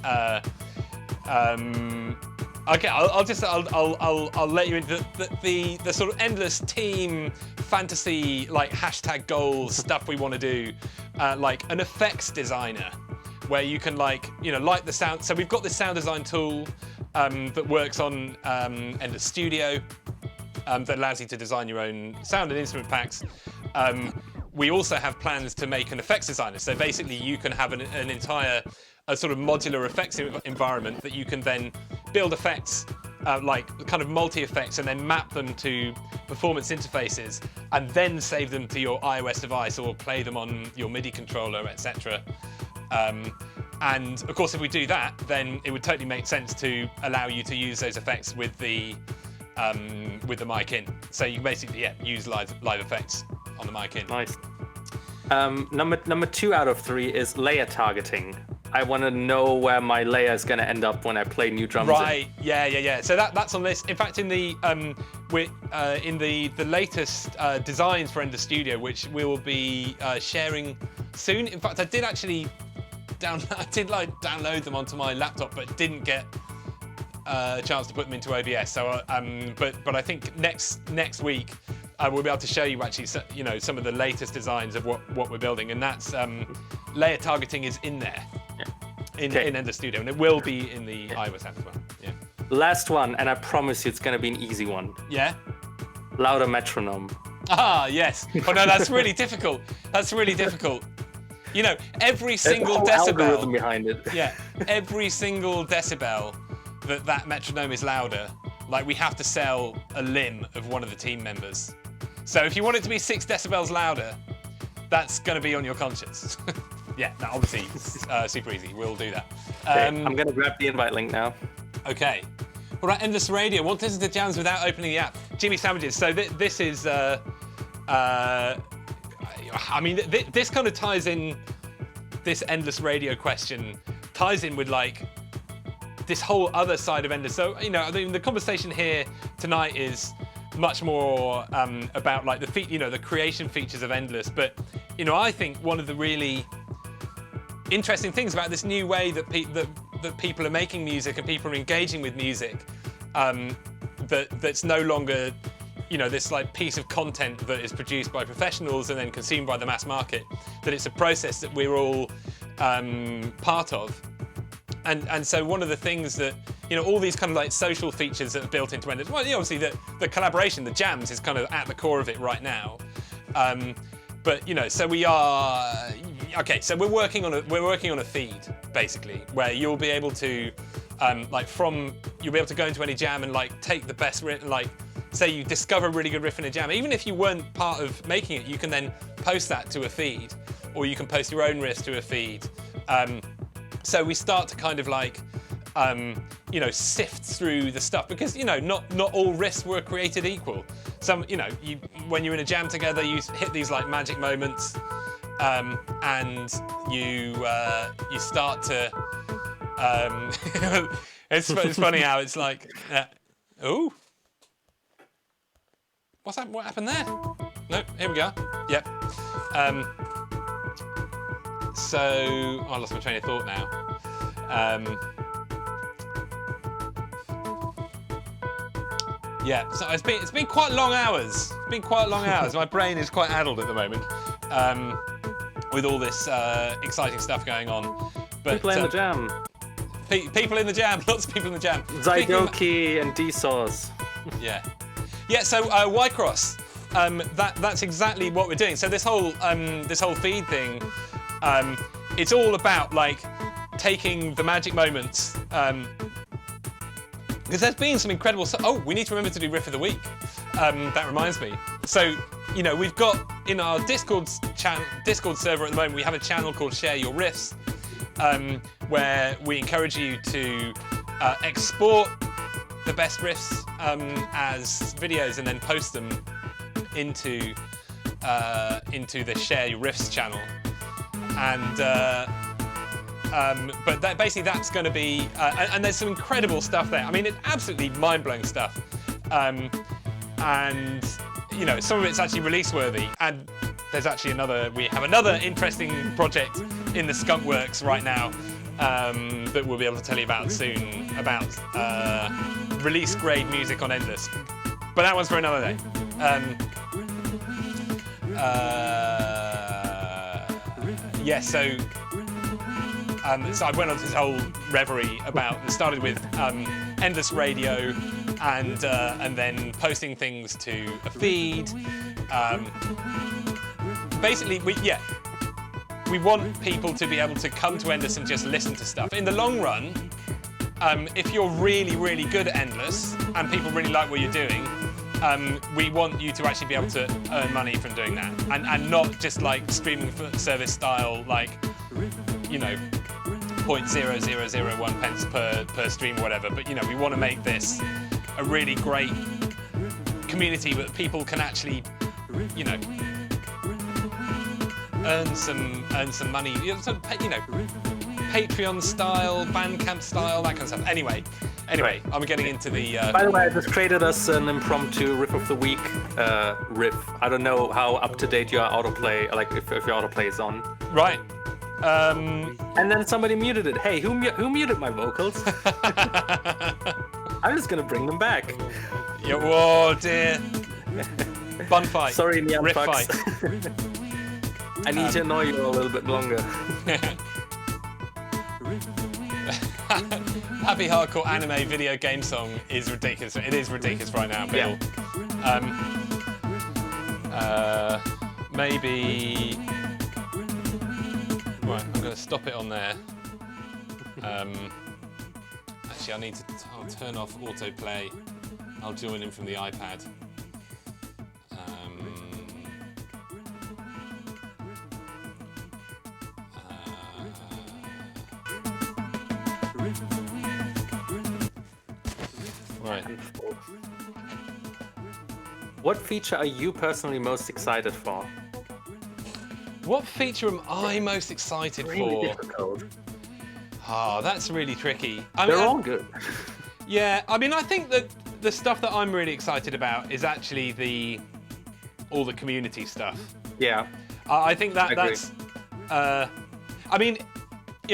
Okay, I'll let you into the sort of endless team fantasy hashtag goals stuff we want to do, an effects designer, where you can light the sound. So we've got this sound design tool that works on Endless Studio that allows you to design your own sound and instrument packs. We also have plans to make an effects designer. So basically, you can have an entire sort of modular effects environment that you can then build effects, kind of multi-effects, and then map them to performance interfaces, and then save them to your iOS device or play them on your MIDI controller, etc. And of course, if we do that, then it would totally make sense to allow you to use those effects with the mic in. So you can basically use live effects on the mic in. Nice. Number 2 out of 3 is layer targeting. I want to know where my layer is going to end up when I play new drums. Right. Yeah. So that's on this. In fact, in the latest designs for Endless Studio, which we will be sharing soon. In fact, I did actually download them onto my laptop, but didn't get a chance to put them into OBS. So, but I think next week we'll be able to show you actually, some of the latest designs of what we're building, and that's layer targeting is in there. In Endless Studio, and it will be in the iOS app as well. Yeah. Last one, and I promise you it's going to be an easy one. Yeah. Louder metronome. Ah, yes. Oh no, that's really difficult. That's really difficult. Every single decibel. Algorithm behind it. Yeah. Every single decibel that metronome is louder, we have to sell a limb of one of the team members. So if you want it to be 6 decibels louder, that's going to be on your conscience. Yeah, no, obviously, super easy. We'll do that. I'm going to grab the invite link now. Okay. All right, Endless Radio. What is the jams without opening the app? Jimmy Sandwiches. So this is, I mean, this kind of ties in. This endless radio question ties in with like this whole other side of endless. So I mean, the conversation here tonight is much more about like the creation features of endless. But I think one of the really interesting things about this new way that people are making music and people are engaging with music, that's no longer this like piece of content that is produced by professionals and then consumed by the mass market, that it's a process that we're all part of. And so one of the things that, all these kind of like social features that are built into endless, well, obviously the collaboration, the jams is kind of at the core of it right now. But so we are, okay, so we're working on a feed basically, where you'll be able to, you'll be able to go into any jam and like take the best riff, like say you discover a really good riff in a jam, even if you weren't part of making it, you can then post that to a feed, or you can post your own riffs to a feed. So we start to kind of like, sift through the stuff, because not all riffs were created equal. Some, when you're in a jam together, you hit these like magic moments, and you start to. It's funny how it's like, ooh, what happened there? No, here we go. Yep. So I lost my train of thought now. Yeah, so it's been quite long hours. It's been quite long hours. My brain is quite addled at the moment, with all this exciting stuff going on. But people in the jam. People in the jam. Lots of people in the jam. Zydoki and D-Source. Yeah. Yeah. So Y-Cross. That's exactly what we're doing. So this whole feed thing, it's all about like taking the magic moments. Because there's been some incredible stuff. Oh, we need to remember to do Riff of the Week. That reminds me. So, we've got in our Discord server at the moment, we have a channel called Share Your Riffs, where we encourage you to export the best riffs as videos and then post them into the Share Your Riffs channel. And but basically that's going to be, and there's some incredible stuff there. I mean, it's absolutely mind-blowing stuff. And, some of it's actually release-worthy. And there's actually we have another interesting project in the skunk works right now that we'll be able to tell you about soon, about release-grade music on Endless. But that one's for another day. Yeah, so I went on this whole reverie about. It started with endless radio, and then posting things to a feed. Basically, we want people to be able to come to Endless and just listen to stuff. In the long run, if you're really, really good at Endless and people really like what you're doing, we want you to actually be able to earn money from doing that, and not just like streaming service style, like 0.0001 pence per stream or whatever. But we want to make this a really great community that people can actually earn some money, Patreon style, Bandcamp style, that kind of stuff. Anyway, I'm getting into the. By the way, I just created us an impromptu Riff of the Week riff. I don't know how up to date your autoplay, like if your autoplay is on. Right. And then somebody muted it. Hey, who muted my vocals? I'm just gonna bring them back. Yeah, whoa, dear. Bun fight. Sorry, Neon Riff Fox. fight. I need to annoy you a little bit longer. Happy hardcore anime video game song is ridiculous. It is ridiculous right now, Bill. Yeah. Maybe. Right, I'm going to stop it on there. Actually, I need to turn off autoplay. I'll join in from the iPad. Right. What feature are you personally most excited for? What feature am I most excited Really for? difficult. Oh, that's really tricky. I They're mean, all good. yeah, I mean, I think that the stuff that I'm really excited about is actually all the community stuff. Yeah, I think I agree. that's. I mean,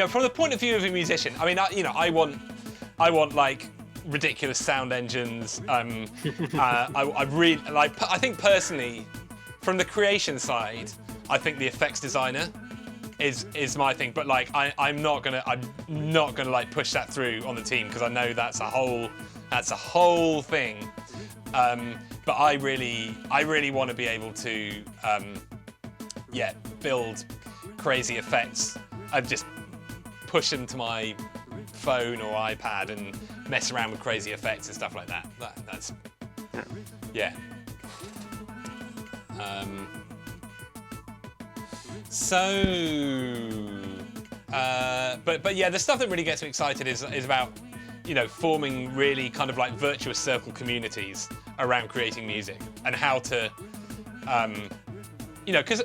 from the point of view of a musician, I mean, I want like ridiculous sound engines. I really like. I think personally, from the creation side, I think the effects designer is my thing. But like, I'm not gonna like push that through on the team because I know that's a whole thing. But I really want to be able to, build crazy effects. I've just push them to my phone or iPad and mess around with crazy effects and stuff like that. That's yeah. But yeah, the stuff that really gets me excited is about forming really kind of like virtuous circle communities around creating music and how to because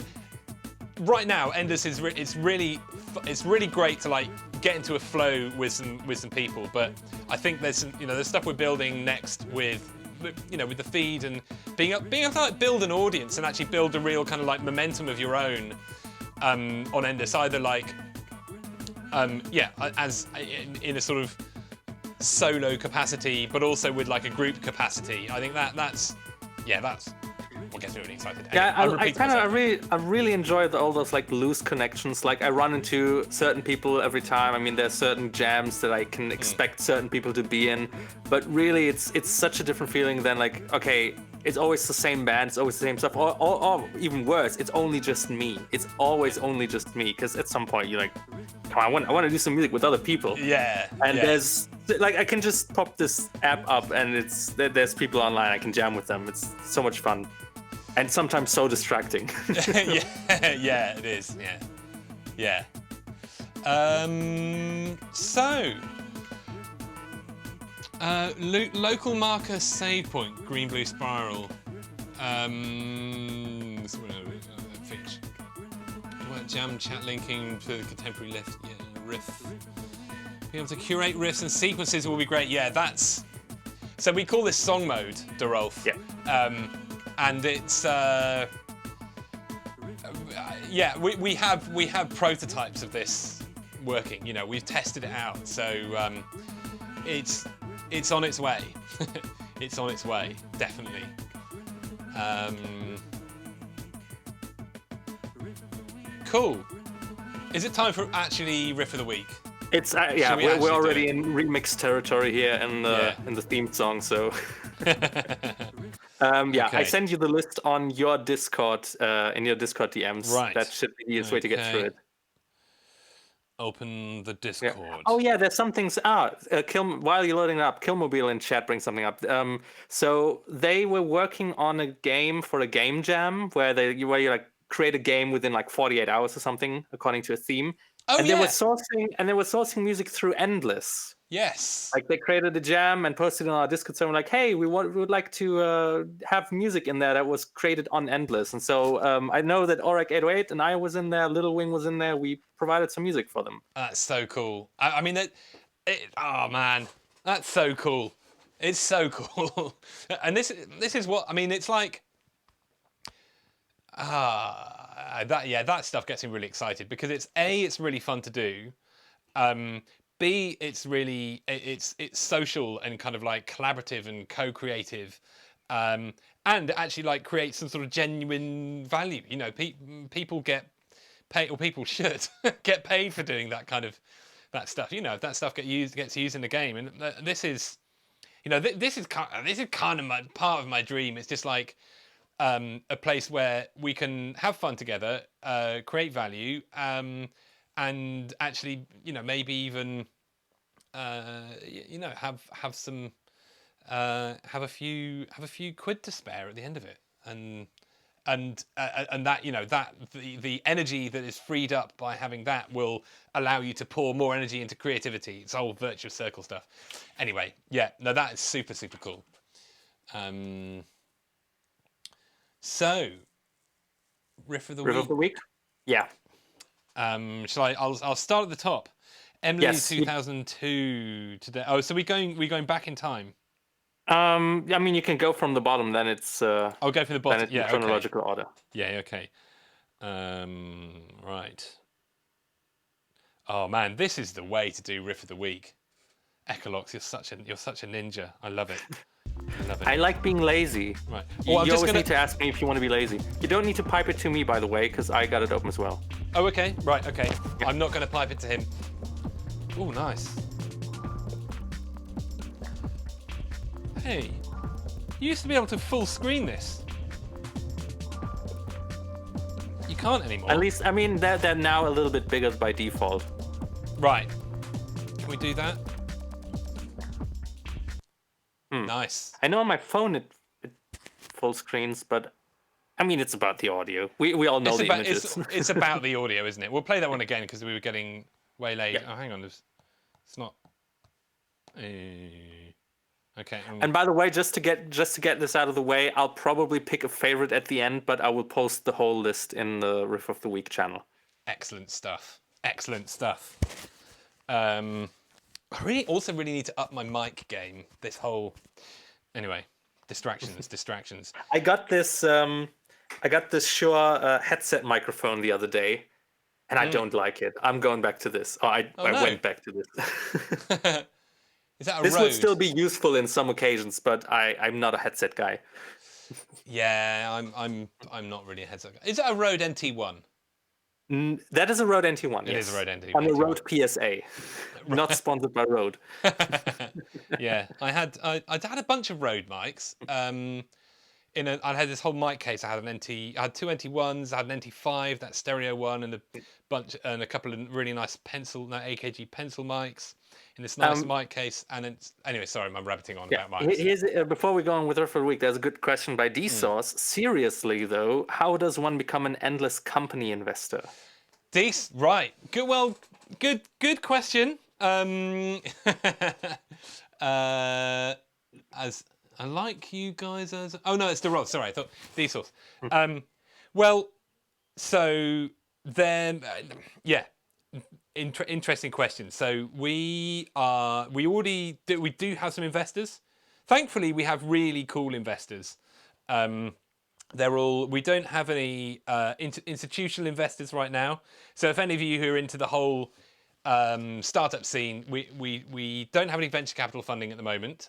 right now Endless is it's really great to like get into a flow with some people, but I think there's there's stuff we're building next with with the feed and being able to like build an audience and actually build a real kind of like momentum of your own on Endless, either like as in a sort of solo capacity, but also with like a group capacity. I think that's what gets me really excited. Yeah, Anyway, I really enjoy all those like loose connections. Like I run into certain people every time. I mean, there's certain jams that I can expect certain people to be in, but really it's such a different feeling than like, okay, it's always the same band, it's always the same stuff, or even worse, it's only just me. It's always only just me, because at some point you're like, come on, I want to do some music with other people. Yeah. And there's like, I can just pop this app up and there's people online, I can jam with them. It's so much fun. And sometimes so distracting. yeah, it is. Yeah. Local marker save point, green blue spiral. Jam chat linking to the contemporary riff. Being able to curate riffs and sequences will be great. Yeah, that's. So we call this song mode, Derolf. Yeah. And it's we have prototypes of this working. We've tested it out, so it's on its way. It's on its way, definitely. Cool. Is it time for actually riff of the week? It's we're already in remix territory here in the theme song, so. Okay. I send you the list on your Discord, in your Discord DMs. Right. That should be the easiest way to get through it. Open the Discord. Yeah. Oh yeah, there's some things. While you're loading it up, Killmobile in chat brings something up. So they were working on a game for a game jam where you like create a game within like 48 hours or something, according to a theme. They were sourcing music through Endless. Yes. Like they created a jam and posted it on our Discord server, like, hey, we would like to have music in there that was created on Endless. And so I know that Auric 808 and I was in there, Little Wing was in there. We provided some music for them. That's so cool. I mean, oh man, that's so cool. It's so cool. And this is what I mean. It's like, that stuff gets me really excited because it's really fun to do. B, it's really it's social and kind of like collaborative and co-creative, and actually like create some sort of genuine value. People get paid, or people should get paid for doing that stuff. If that stuff gets used in the game, and this is, this is kind of part of my dream. It's just like a place where we can have fun together, create value, and actually, maybe even, have a few quid to spare at the end of it, and that, that the energy that is freed up by having that will allow you to pour more energy into creativity. It's all virtuous circle stuff. Anyway, that is super, super cool. So, riff of the week. Yeah. Shall I? I'll start at the top. Emily Yes. 2002 today. Oh, so we're going back in time. I mean, you can go from the bottom. Then it's I'll go from the then bottom. it's in Yeah, okay. chronological order. Yeah, okay. Right. Oh man, this is the way to do riff of the week. Echolox, you're such a ninja. I love it. I love it. I like being lazy. Right. You, Well, I'm you just always gonna. need to ask me if you want to be lazy. You don't need to pipe it to me, by the way, because I got it open as well. Oh, okay. Right. Okay. I'm not gonna pipe it to him. Oh, nice. Hey, you used to be able to full screen this. You can't anymore. At least, I mean, they're now a little bit bigger by default. Right. Can we do that? Nice. I know on my phone it full screens, but I mean, it's about the audio. We all know the images. It's about the audio, isn't it? We'll play that one again because we were getting waylaid. Yeah. Oh, hang on. It's not. Okay. And by the way, just to get this out of the way, I'll probably pick a favorite at the end, but I will post the whole list in the Riff of the Week channel. Excellent stuff. Excellent stuff. I really need to up my mic game. This whole. Anyway, distractions. I got this Shure headset microphone the other day, and I don't like it. I'm going back to this. I went back to this. Is that a This Rode? would still be useful in some occasions, but I'm not a headset guy. Yeah, I'm not really a headset guy. Is that a Rode NT1? That is a Rode NT1. It yes. is a Rode NT1. On the Rode PSA, not sponsored by Rode. Yeah, I had a bunch of Rode mics. I had this whole mic case. I had two NT1s. I had an NT5, that stereo one, and a couple of really nice AKG pencil mics in this nice mic case. And anyway, sorry, I'm rabbiting on about mics. Before we go on with Riff of the Week, there's a good question by DSauce. Seriously though, how does one become an endless company investor? Right. Good. Well, good question. As I like you guys as. Oh no, it's the role. Sorry, I thought DSauce. Well, so then, yeah. Interesting question. So we do have some investors. Thankfully, we have really cool investors. We don't have any institutional investors right now. So if any of you who are into the whole startup scene, we don't have any venture capital funding at the moment,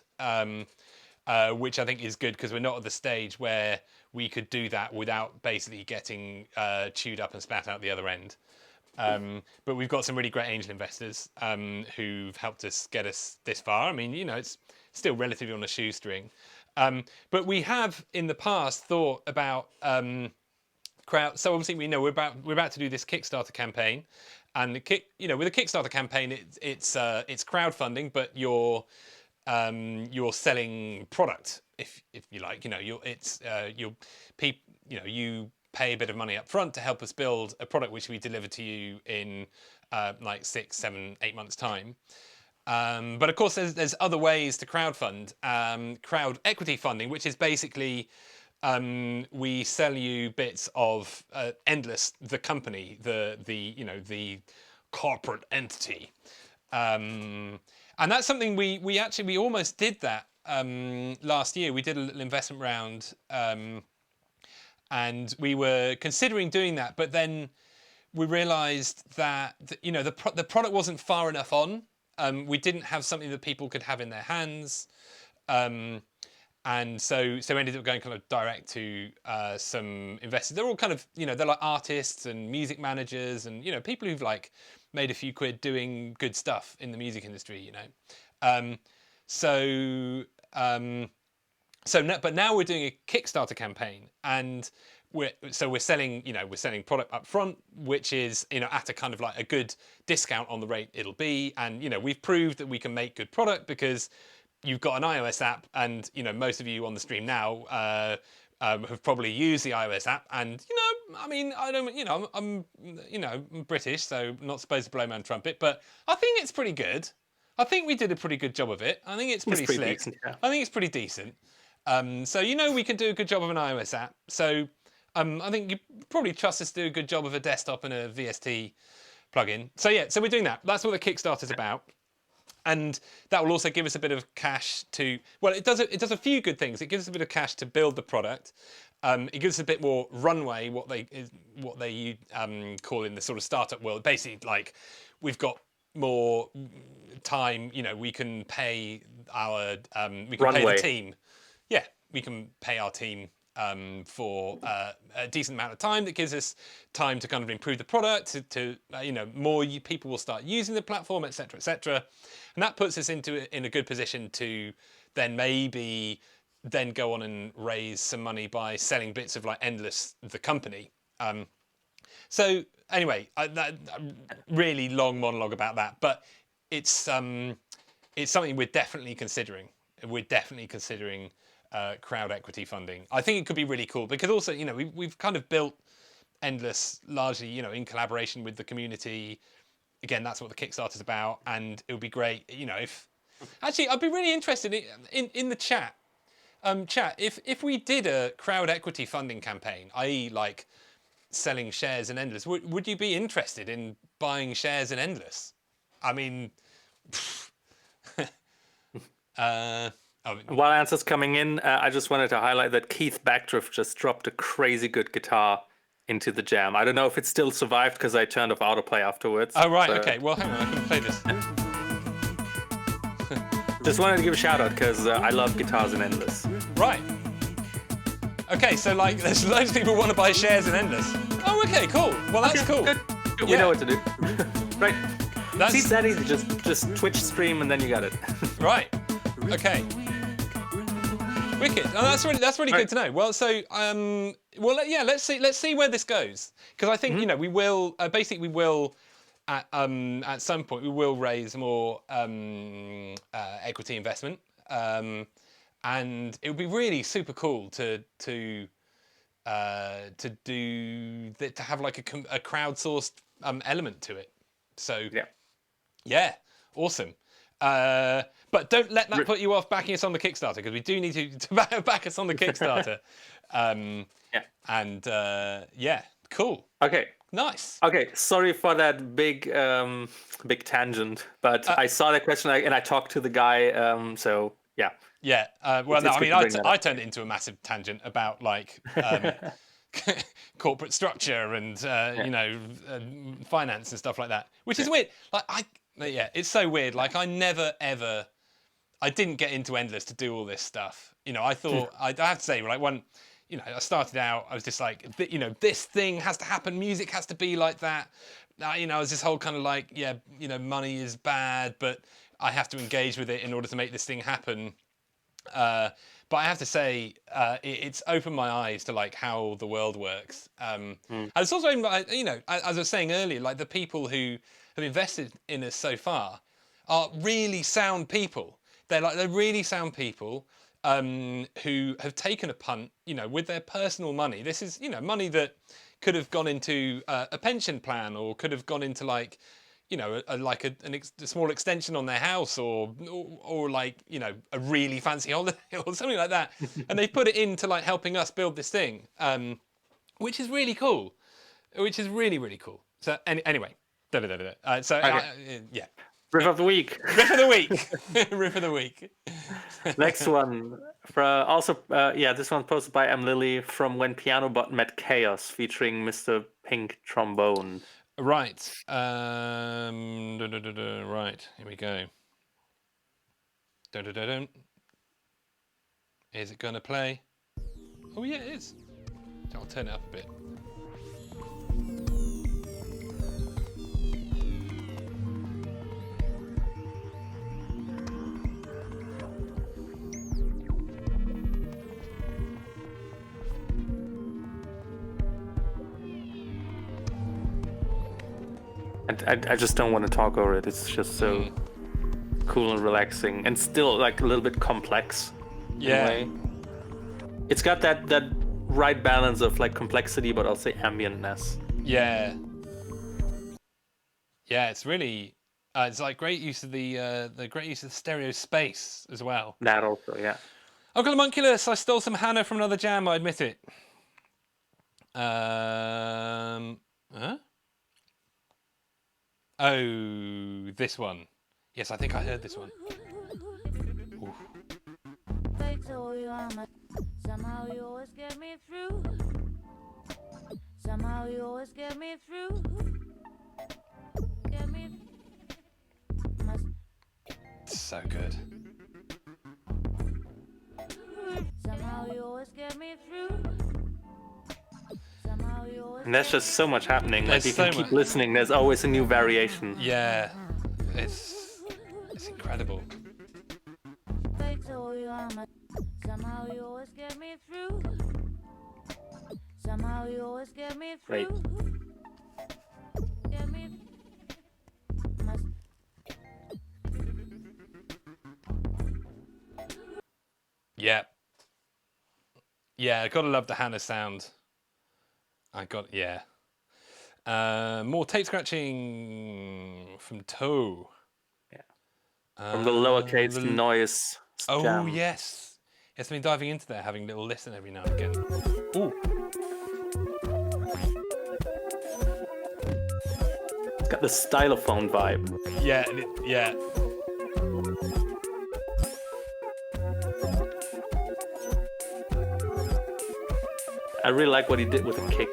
which I think is good because we're not at the stage where we could do that without basically getting chewed up and spat out the other end. But we've got some really great angel investors who've helped us get us this far. I mean, it's still relatively on a shoestring. But we have in the past thought about crowd. So obviously we know we're about to do this Kickstarter campaign, and with a Kickstarter campaign, it's crowdfunding, but you're selling product if you like. You pay a bit of money up front to help us build a product which we deliver to you in like 6, 7, 8 months time. But of course, there's other ways to crowdfund. Crowd equity funding, which is basically we sell you bits of Endless, the company, the corporate entity, and that's something we almost did that last year. We did a little investment round, and we were considering doing that, but then we realised that the product wasn't far enough on. We didn't have something that people could have in their hands, and so we ended up going kind of direct to some investors. They're all kind of they're like artists and music managers and people who've like made a few quid doing good stuff in the music industry. But now we're doing a Kickstarter campaign, and we're selling product up front, which is at a kind of like a good discount on the rate it'll be, and we've proved that we can make good product because you've got an iOS app, and most of you on the stream now have probably used the iOS app, and I mean I don't I'm British, so I'm not supposed to blow my own trumpet, but I think it's pretty good. I think we did a pretty good job of it. I think it's pretty slick. Decent, yeah. I think it's pretty decent. So we can do a good job of an iOS app. So I think you probably trust us to do a good job of a desktop and a VST plugin. So yeah, so we're doing that. That's what the Kickstarter's about. And that will also give us a bit of cash to, well, it does a few good things. It gives us a bit of cash to build the product. It gives us a bit more runway, what they call in the sort of startup world. Basically, like, we've got more time. You know, we can pay our pay the team. Yeah, we can pay our team for a decent amount of time. That gives us time to kind of improve the product. To you know, more people will start using the platform, etc., etc. And that puts us in a good position to then maybe then go on and raise some money by selling bits of like Endless, the company. So anyway, that really long monologue about that, but it's something we're definitely considering. We're definitely considering crowd equity funding. I think it could be really cool because also, you know, we've kind of built Endless largely, you know, in collaboration with the community. Again, that's what the Kickstarter's about, and it would be great, you know, if actually I'd be really interested in the chat. Chat, if we did a crowd equity funding campaign, i.e. like selling shares in Endless, would you be interested in buying shares in Endless? I mean, while answers coming in, I just wanted to highlight that Keith Backdrift just dropped a crazy good guitar into the jam. I don't know if it still survived because I turned off autoplay afterwards. Oh right, okay. Well, hang on, I can play this. Just wanted to give a shout out because I love guitars in Endless. Right. Okay, so like, there's loads of people who want to buy shares in Endless. Oh, okay, cool. Well, that's cool. Good. We know what to do. Right. That's It's that easy. Just Twitch stream and then you got it. right. Okay. Wicked. Oh, that's really good to know. Well, so well, yeah, let's see where this goes, because I think you know we will basically we will at some point we will raise more equity investment, and it would be really super cool to have like a crowdsourced element to it. So yeah, awesome. But don't let that put you off backing us on the Kickstarter, because we do need to back us on the Kickstarter. And yeah, cool. Okay. Nice. Okay, sorry for that big tangent, but I saw that question and I talked to the guy, so yeah. Yeah. Well, no, I mean, I turned it into a massive tangent about like corporate structure and you know, finance and stuff like that, which is weird. Like yeah, it's so weird. Like I didn't get into Endless to do all this stuff. You know, I thought I have to say, like you know, I started out, I was just like, you know, this thing has to happen. Music has to be like that. You know, I was this whole kind of like, yeah, you know, money is bad, but I have to engage with it in order to make this thing happen. But I have to say, it's opened my eyes to like how the world works. And it's also, you know, as I was saying earlier, like the people who have invested in us so far are really sound people. They're really sound people. Who have taken a punt, you know, with their personal money. This is, you know, money that could have gone into a pension plan, or could have gone into like, you know, a small extension on their house, or like, you know, a really fancy holiday or something like that. And they put it into like helping us build this thing, which is really cool. Which is really, really cool. So anyway, yeah. Riff of the week. Riff of the week. Riff of the week. Next one. This one posted by M. Lily from When Piano Bot Met Chaos, featuring Mr. Pink Trombone. Right. Right. Here we go. Is it gonna play? Oh yeah, it is. I'll turn it up a bit. I just don't want to talk over it. It's just so cool and relaxing, and still like a little bit complex. Yeah. In a way. It's got that right balance of like complexity, but also ambientness. Yeah. Yeah, it's really it's like great use of the great use of the stereo space as well. That also, yeah. Uncle Homunculus, I stole some Hannah from another jam. I admit it. Huh? Oh, this one. Yes, I think I heard this one. Ooh. Somehow you always get me through. Somehow you always get me through. Get me. So good. Somehow you always get me through. Somehow you always. And there's just so much happening. There's Like you so can keep much. listening. There's always a new variation. Yeah, it's incredible. Somehow you always get me through. Somehow you always get me through. Great. Get me. Yeah. Yeah, I gotta love the Hannah sound. Yeah. More tape scratching from Toe. Yeah. From the lowercase the- noise Oh, jam. yes. Yes, I've been diving into there, having a little listen every now and again. Ooh. It's got the stylophone vibe. Yeah, yeah. I really like what he did with the kick.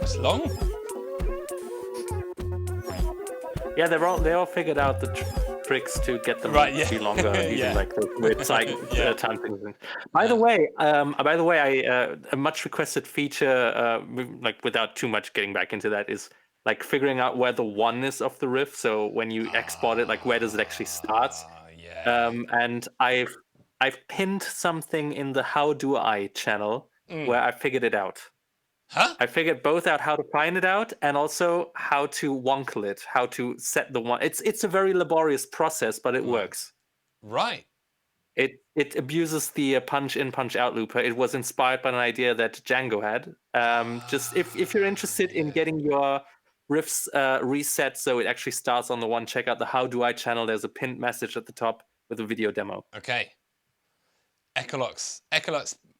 It's long. Yeah, they all figured out the tricks to get them Right, to yeah. be longer, using Yeah. like the weird Yeah. time things. By the way, a much requested feature, like without too much getting back into that, is like figuring out where the one is of the riff. So when you export it, like where does it actually start? Yeah. And I've pinned something in the How Do I channel where I figured it out. Huh? I figured both out how to find it out and also how to wonkle it, how to set the one. It's a very laborious process, but it works. Right. It abuses the punch in, punch out looper. It was inspired by an idea that Django had. Just if you're interested in getting your riffs reset so it actually starts on the one, check out the How Do I channel. There's a pinned message at the top with a video demo. Okay. Echolox,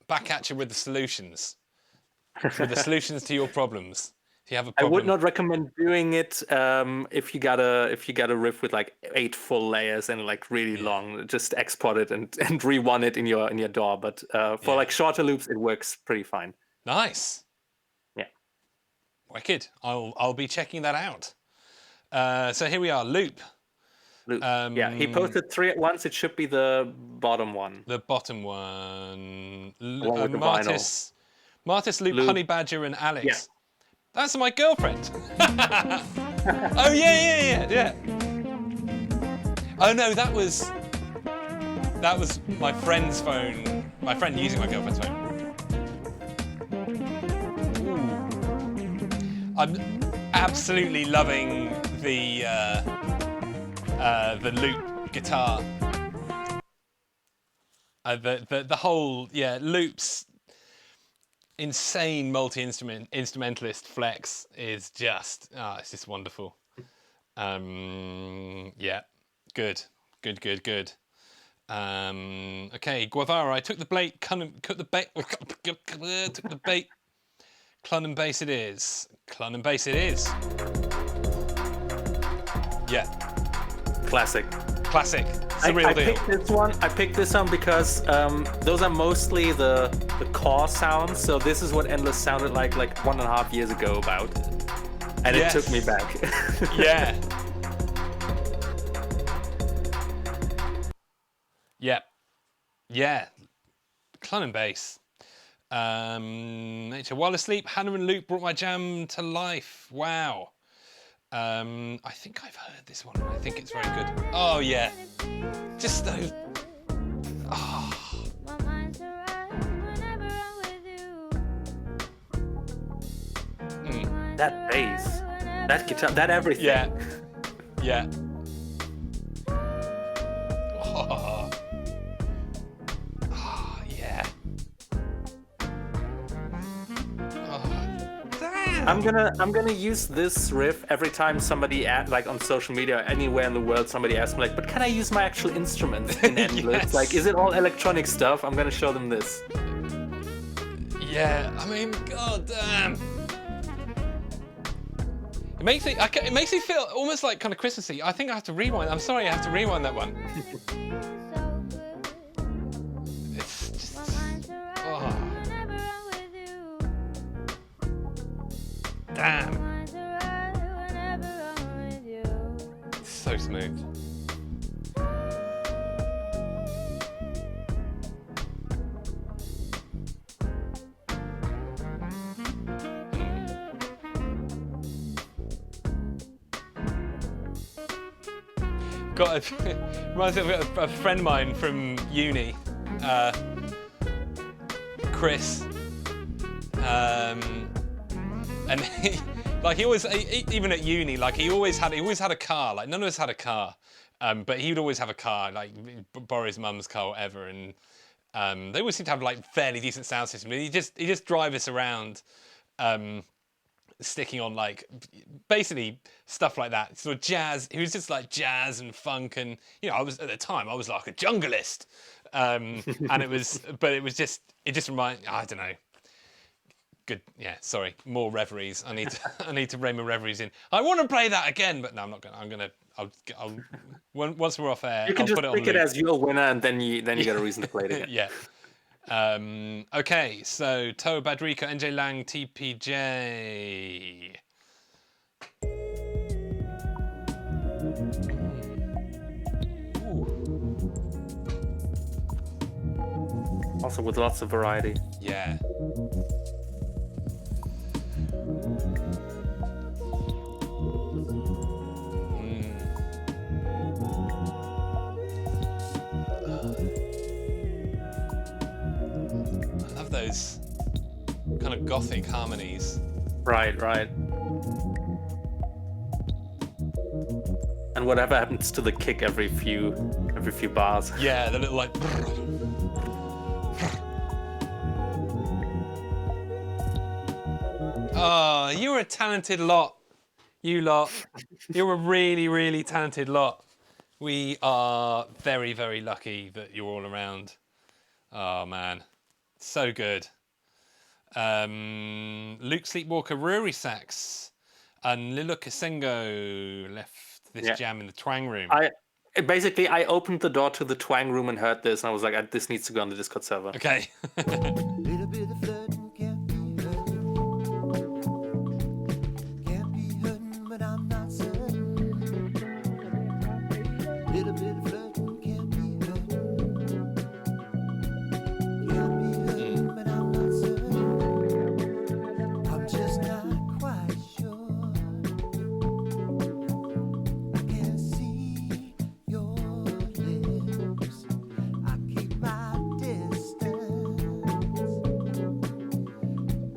back at you with the solutions. With the solutions to your problems. If you have a I problem. would not recommend doing it if you got a riff with like 8 full layers and like really long. Just export it and re-one it in your DAW. But for like shorter loops, it works pretty fine. Nice. Yeah. Wicked. I'll be checking that out. So here we are, loop. Yeah, he posted 3 at once. It should be the bottom one. The bottom one. one with the vinyl. Martis, Loop, Honey Badger, and Alex. Yeah. That's my girlfriend. Oh yeah. Oh no, that was my friend's phone. My friend using my girlfriend's phone. Ooh. I'm absolutely loving the loop guitar. The whole loops. Insane multi-instrumentalist flex is just it's just wonderful. Yeah, good. Okay, Guevara, I took the bait, took the bait. Clun and bass it is. Yeah. Classic. It's the real deal. I picked this one because those are mostly the core sounds. So this is what Endless sounded like 1.5 years ago about. And it took me back. Yeah. Clun and bass. Nature. While asleep, Hannah and Luke brought my jam to life. Wow. I think I've heard this one. I think it's very good. Oh yeah, just those. Oh. My mind's alright whenever I'm with you. That bass, that guitar, that everything. Yeah. Yeah. Oh. Oh, yeah. Oh, damn. I'm gonna use this riff every time somebody like on social media or anywhere in the world somebody asks me like, but can I use my actual instruments in Endless? Yes. Like, is it all electronic stuff? I'm gonna show them this. Yeah, I mean, god damn. It makes me feel almost like kind of Christmassy. I think I have to rewind. I'm sorry, I have to rewind that one. It's just. Oh, damn. It's so smooth. Reminds me of a friend of mine from uni, Chris, and he always, even at uni, like he always had a car. Like none of us had a car, but he would always have a car, like borrow his mum's car, or whatever, and they always seem to have like fairly decent sound system. And he just drive us around. Sticking on like basically stuff like that, sort of jazz. He was just like jazz and funk, and you know, I was at the time I was like a junglist, and it just reminded. I don't know. Good, yeah. Sorry, more reveries. I need to rein my reveries in. I want to play that again, but no, I'm not gonna. I'll once we're off air, You can I'll just put it on pick it loop. as your winner, and then you get a reason to play it again. Yeah. Okay, so Toa Badrika, NJ Lang, TPJ. Also with lots of variety. Yeah. I love those kind of gothic harmonies. Right. And whatever happens to the kick every few bars. Yeah, the little like. Oh, you're a talented lot. You lot. You're a really, really talented lot. We are very, very lucky that you're all around. Oh, man. So good. Luke Sleepwalker, Rory Sax, and Lilo Kasengo left this jam in the twang room. I opened the door to the twang room and heard this, and I was like, this needs to go on the Discord server. Okay. Little bit of flirting can't be hurting, but I'm not certain. Little bit of flirting can't be hurting, but I'm not certain. I'm just not quite sure. I can't see your lips. I keep my distance.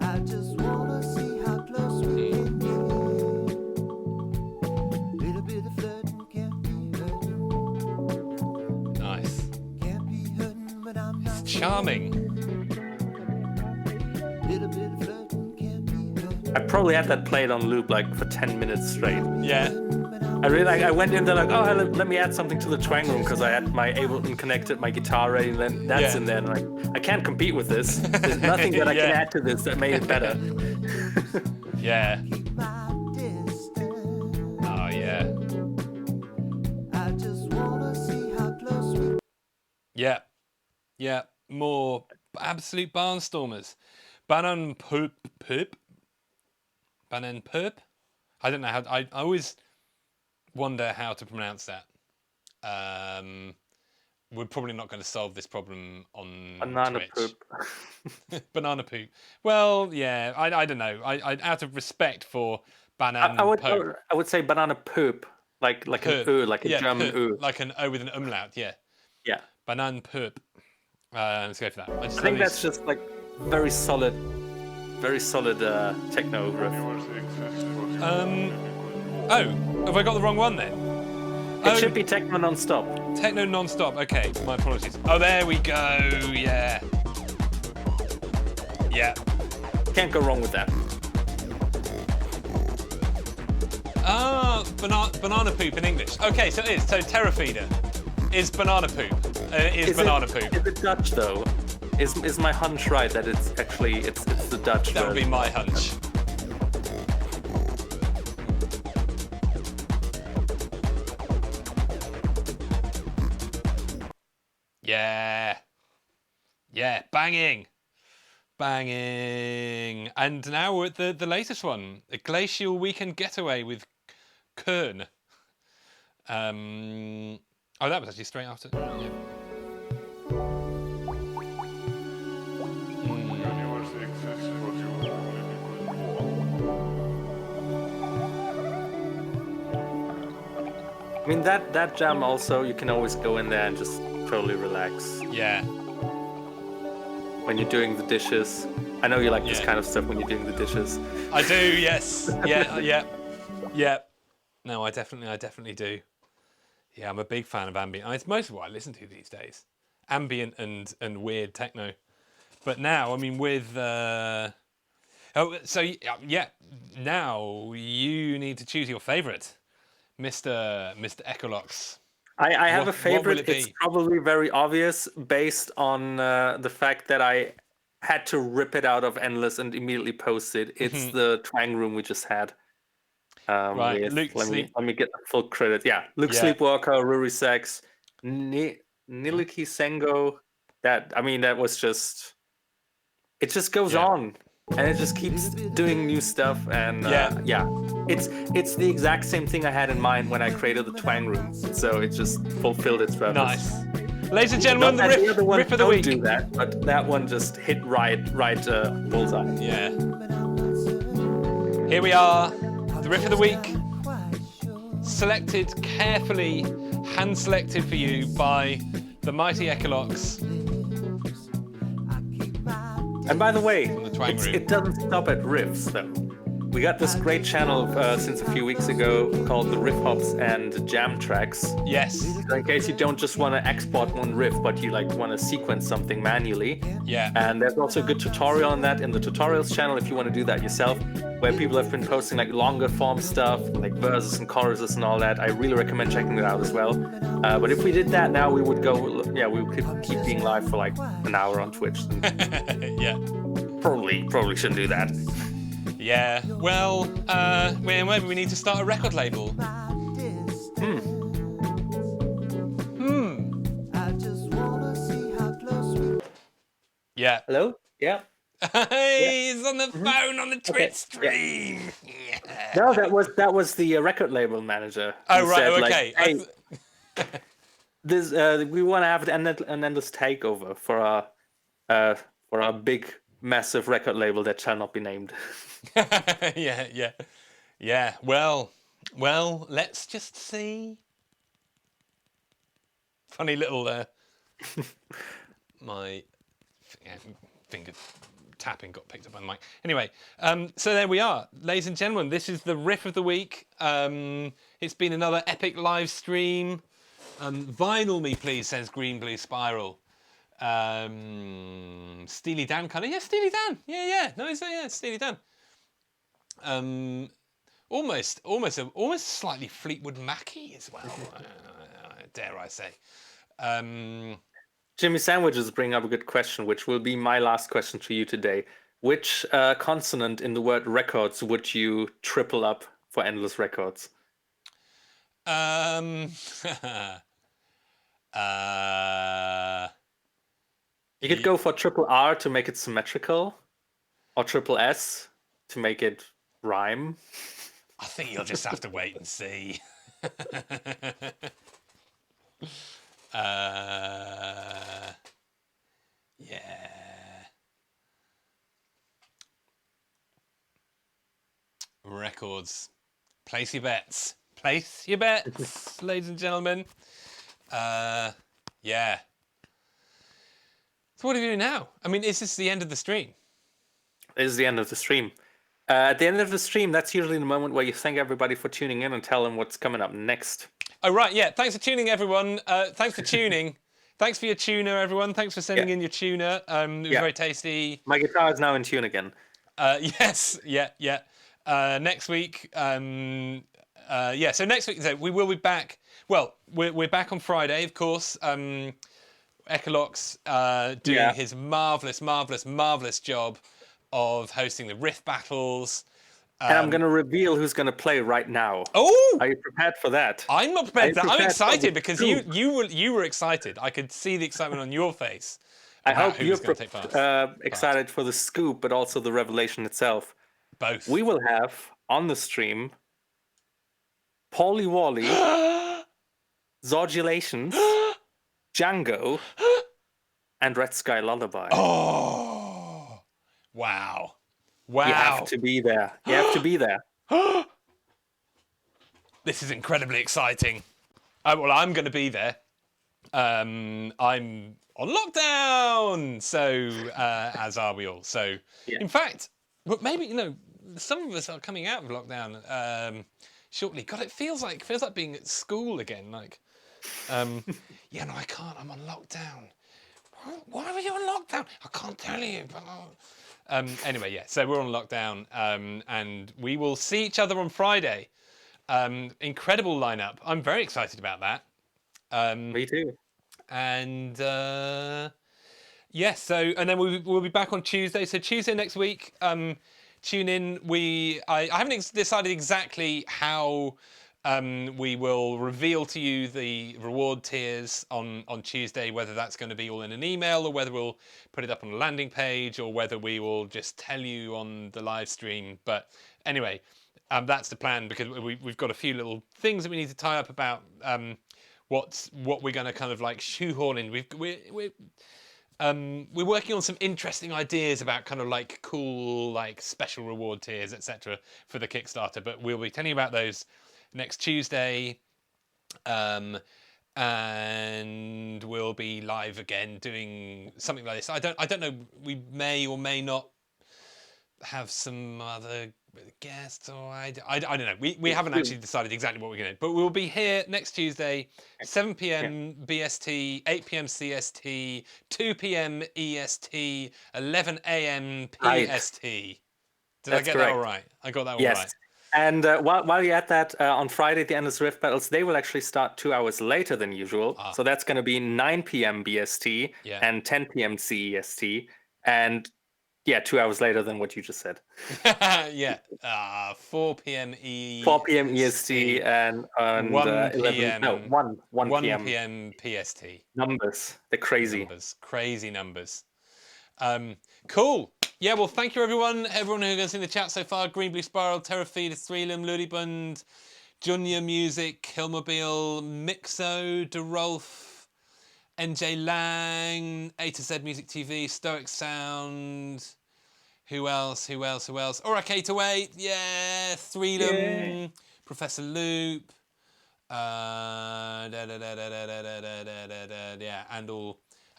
I just wanna see how close we can get. Little bit of flirting can't be hurting. Nice. Can't be hurting, but I'm not. Charming. Little bit of flirting can't be hurting. I probably had that played on loop like for 10 minutes straight. Yeah. I went in there like, oh, let me add something to the twang room because I had my Ableton connected, my guitar ready, and then that's Yeah. in there. And like, I can't compete with this. There's nothing that I can Yeah. add to this that made it better. Yeah. Keep my distance. Oh, yeah. I just wanna see how close we. Yeah. Yeah. More absolute barnstormers. Banan Poop. Banan Poop? I don't know how. I always wonder how to pronounce that. We're probably not going to solve this problem on Banana Twitch. poop. Banana poop. Well, yeah, I don't know. I out of respect for Banan Pope. I would say banana poop, like an Poop. ö, like a Yeah, German poop. ö. Like an O with an umlaut, yeah. Yeah. Banan Poop. Let's go for that. I think that's just like very solid techno riff. Oh, have I got the wrong one then? It should be techno non-stop. Techno non-stop. Okay, my apologies. Oh, there we go. Yeah. Yeah. Can't go wrong with that. Ah, banana poop in English. Okay, so it is. So Terra Feeder is banana poop. Is banana poop. Is it Dutch though? Is my hunch right that it's actually it's the Dutch? That would be my hunch. Yeah. Yeah, banging. Banging. And now we're at the latest one, a glacial weekend getaway with Kern. Oh, that was actually straight after. Yeah. I mean that jam also, you can always go in there and just totally relax. Yeah. When you're doing the dishes. I know you like this kind of stuff when you're doing the dishes. I do, yes. Yeah. No, I definitely do. Yeah, I'm a big fan of ambient. It's most of what I listen to these days. Ambient and weird techno. But now, I mean, with now you need to choose your favorite, Mr. Echolox. I have a favorite. What will it It's be? probably very obvious based on the fact that I had to rip it out of Endless and immediately post it. It's the Twang Room we just had. Right, With, Luke let Sleep. me get the full credit. Yeah, Luke Yeah. Sleepwalker, Ruri Sex, Niliki Sengo. That was just. It just goes Yeah. on, and it just keeps doing new stuff. And it's the exact same thing I had in mind when I created the Twang Room. So it just fulfilled its purpose. Nice. Ladies and gentlemen, Not that the other one riff of the don't week. do that, but that one just hit right bullseye. Yeah. Here we are, the riff of the week, selected carefully, hand selected for you by the mighty Echolox. And by the way, the Twang Room. it doesn't stop at riffs though. We got this great channel since a few weeks ago called the Riff Hops and Jam Tracks. Yes. So in case you don't just want to export one riff, but you want to sequence something manually. Yeah. And there's also a good tutorial on that in the tutorials channel if you want to do that yourself, where people have been posting like longer form stuff, like verses and choruses and all that. I really recommend checking that out as well. But if we did that now, we would we could keep being live for like an hour on Twitch. Yeah. Probably shouldn't do that. Yeah. Well, maybe we need to start a record label. Yeah. Hello? Yeah. Hey, he's on the phone on the Twitch stream. Yeah. No, that was the record label manager. Oh, He right. said, Okay. Hey, this we want to have an endless takeover for our big massive record label that shall not be named. Yeah. Well, let's just see. Funny little my finger tapping got picked up on the mic. Anyway, so there we are, ladies and gentlemen. This is the riff of the week. It's been another epic live stream. Vinyl me, please, says Green Blue Spiral. Steely Dan kind of, yeah, Steely Dan, yeah, no, it's Steely Dan. Almost slightly Fleetwood Mackie as well, dare I say. Jimmy Sandwiches bring up a good question, which will be my last question to you today. Which consonant in the word records would you triple up for Endless Records? You could go for triple R to make it symmetrical, or triple S to make it rhyme. I think you'll just have to wait and see. Yeah. Records. rewards. Place your bets. Place your bets, ladies and gentlemen. Yeah. So what are you doing now? I mean, is this the end of the stream? This is the end of the stream. At the end of the stream, that's usually the moment where you thank everybody for tuning in and tell them what's coming up next. Oh, right, yeah. Thanks for tuning, everyone. Thanks for tuning. Thanks for your tuner, everyone. Thanks for sending in your tuner. It was very tasty. My guitar is now in tune again. Yes, yeah. Next week, so next week, so we will be back. Well, we're back on Friday, of course. Echolox doing his marvelous job of hosting the riff battles. And I'm going to reveal who's going to play right now. Oh! Are you prepared for that? I'm not prepared for that. I'm excited because you were excited. I could see the excitement on your face. I hope you're excited excited for the scoop, but also the revelation itself. Both. We will have on the stream Paulie Wally, Zorgulations, Django, and Red Sky Lullaby. Oh! Wow. You have to be there. You have to be there. This is incredibly exciting. Well, I'm going to be there. I'm on lockdown, so as are we all. So, in fact, but maybe some of us are coming out of lockdown shortly. God, it feels like being at school again. Like, I can't. I'm on lockdown. Why were you on lockdown? I can't tell you. Anyway, so we're on lockdown, and we will see each other on Friday. Incredible lineup. I'm very excited about that. Me too. And and then we'll be back on Tuesday. So Tuesday next week, tune in. I haven't decided exactly how we will reveal to you the reward tiers on Tuesday, whether that's going to be all in an email or whether we'll put it up on a landing page or whether we will just tell you on the live stream. But anyway, that's the plan because we've got a few little things that we need to tie up about what we're going to kind of like shoehorn in. We're working on some interesting ideas about kind of like cool like special reward tiers, etc. for the Kickstarter, but we'll be telling you about those next Tuesday, and we'll be live again doing something like this. I don't know. We may or may not have some other guests, or I don't know. We haven't actually decided exactly what we're going to do, but we'll be here next Tuesday, 7 p.m. BST, 8 p.m. CST, 2 p.m. EST, 11 a.m. PST. Did I get that all right? I got that all right. And while you're at that, on Friday, the Endless Rift Battles, they will actually start 2 hours later than usual. So that's going to be 9 p.m. BST and 10 p.m. CEST. And 2 hours later than what you just said. 4 p.m. 4 p.m. EST and 1 11, p.m. No, 1 p.m. p.m. PST. Numbers. They're crazy. Crazy numbers. Cool. Yeah, well, thank you, everyone who has in the chat so far. Green Blue Spiral, Terrafeed, Threlum, Ludibund, Junior Music, Hillmobile, Mixo, DeRolf, NJ Lang, A to Z Music TV, Stoic Sound. Who else? Ora K28, yeah, Threlum, Professor Loop,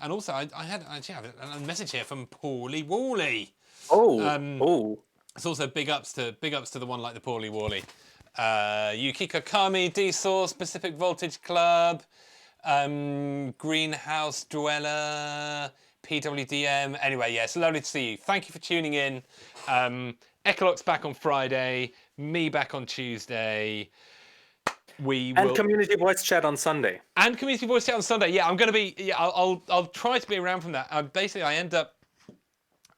and also I actually have a message here from Paulie Wally. It's also big ups to the one like the Paulie Wally. Yukiko Kami, D-Source, Pacific Voltage Club, Greenhouse Dweller, PWDM. Anyway, it's lovely to see you. Thank you for tuning in. Echolox back on Friday, me back on Tuesday. Community voice chat on Sunday. And community voice chat on Sunday. Yeah, I'm going to be. Yeah, I'll try to be around from that. Basically, I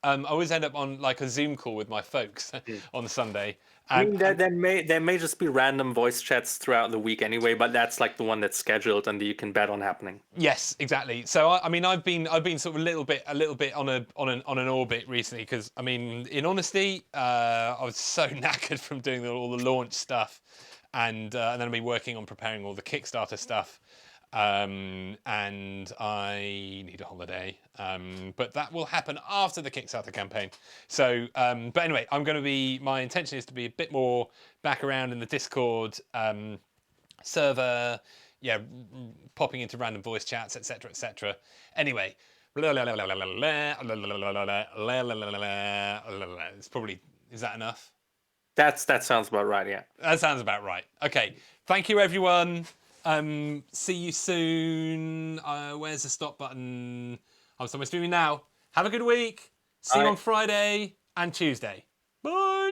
always end up on like a Zoom call with my folks on Sunday. I mean, there may just be random voice chats throughout the week anyway, but that's like the one that's scheduled and you can bet on happening. Yes, exactly. So I mean, I've been sort of a little bit on an orbit recently because I mean, in honesty, I was so knackered from doing all the launch stuff. And then I'll be working on preparing all the Kickstarter stuff, and I need a holiday. But that will happen after the Kickstarter campaign. So, but anyway, my intention is to be a bit more back around in the Discord server, yeah, popping into random voice chats, etc., etc. Anyway, it's probably, is that enough? That sounds about right. Yeah. That sounds about right. Okay, thank you everyone. See you soon. Where's the stop button? I'm somewhere streaming now. Have a good week. See you Bye. on Friday and Tuesday. Bye.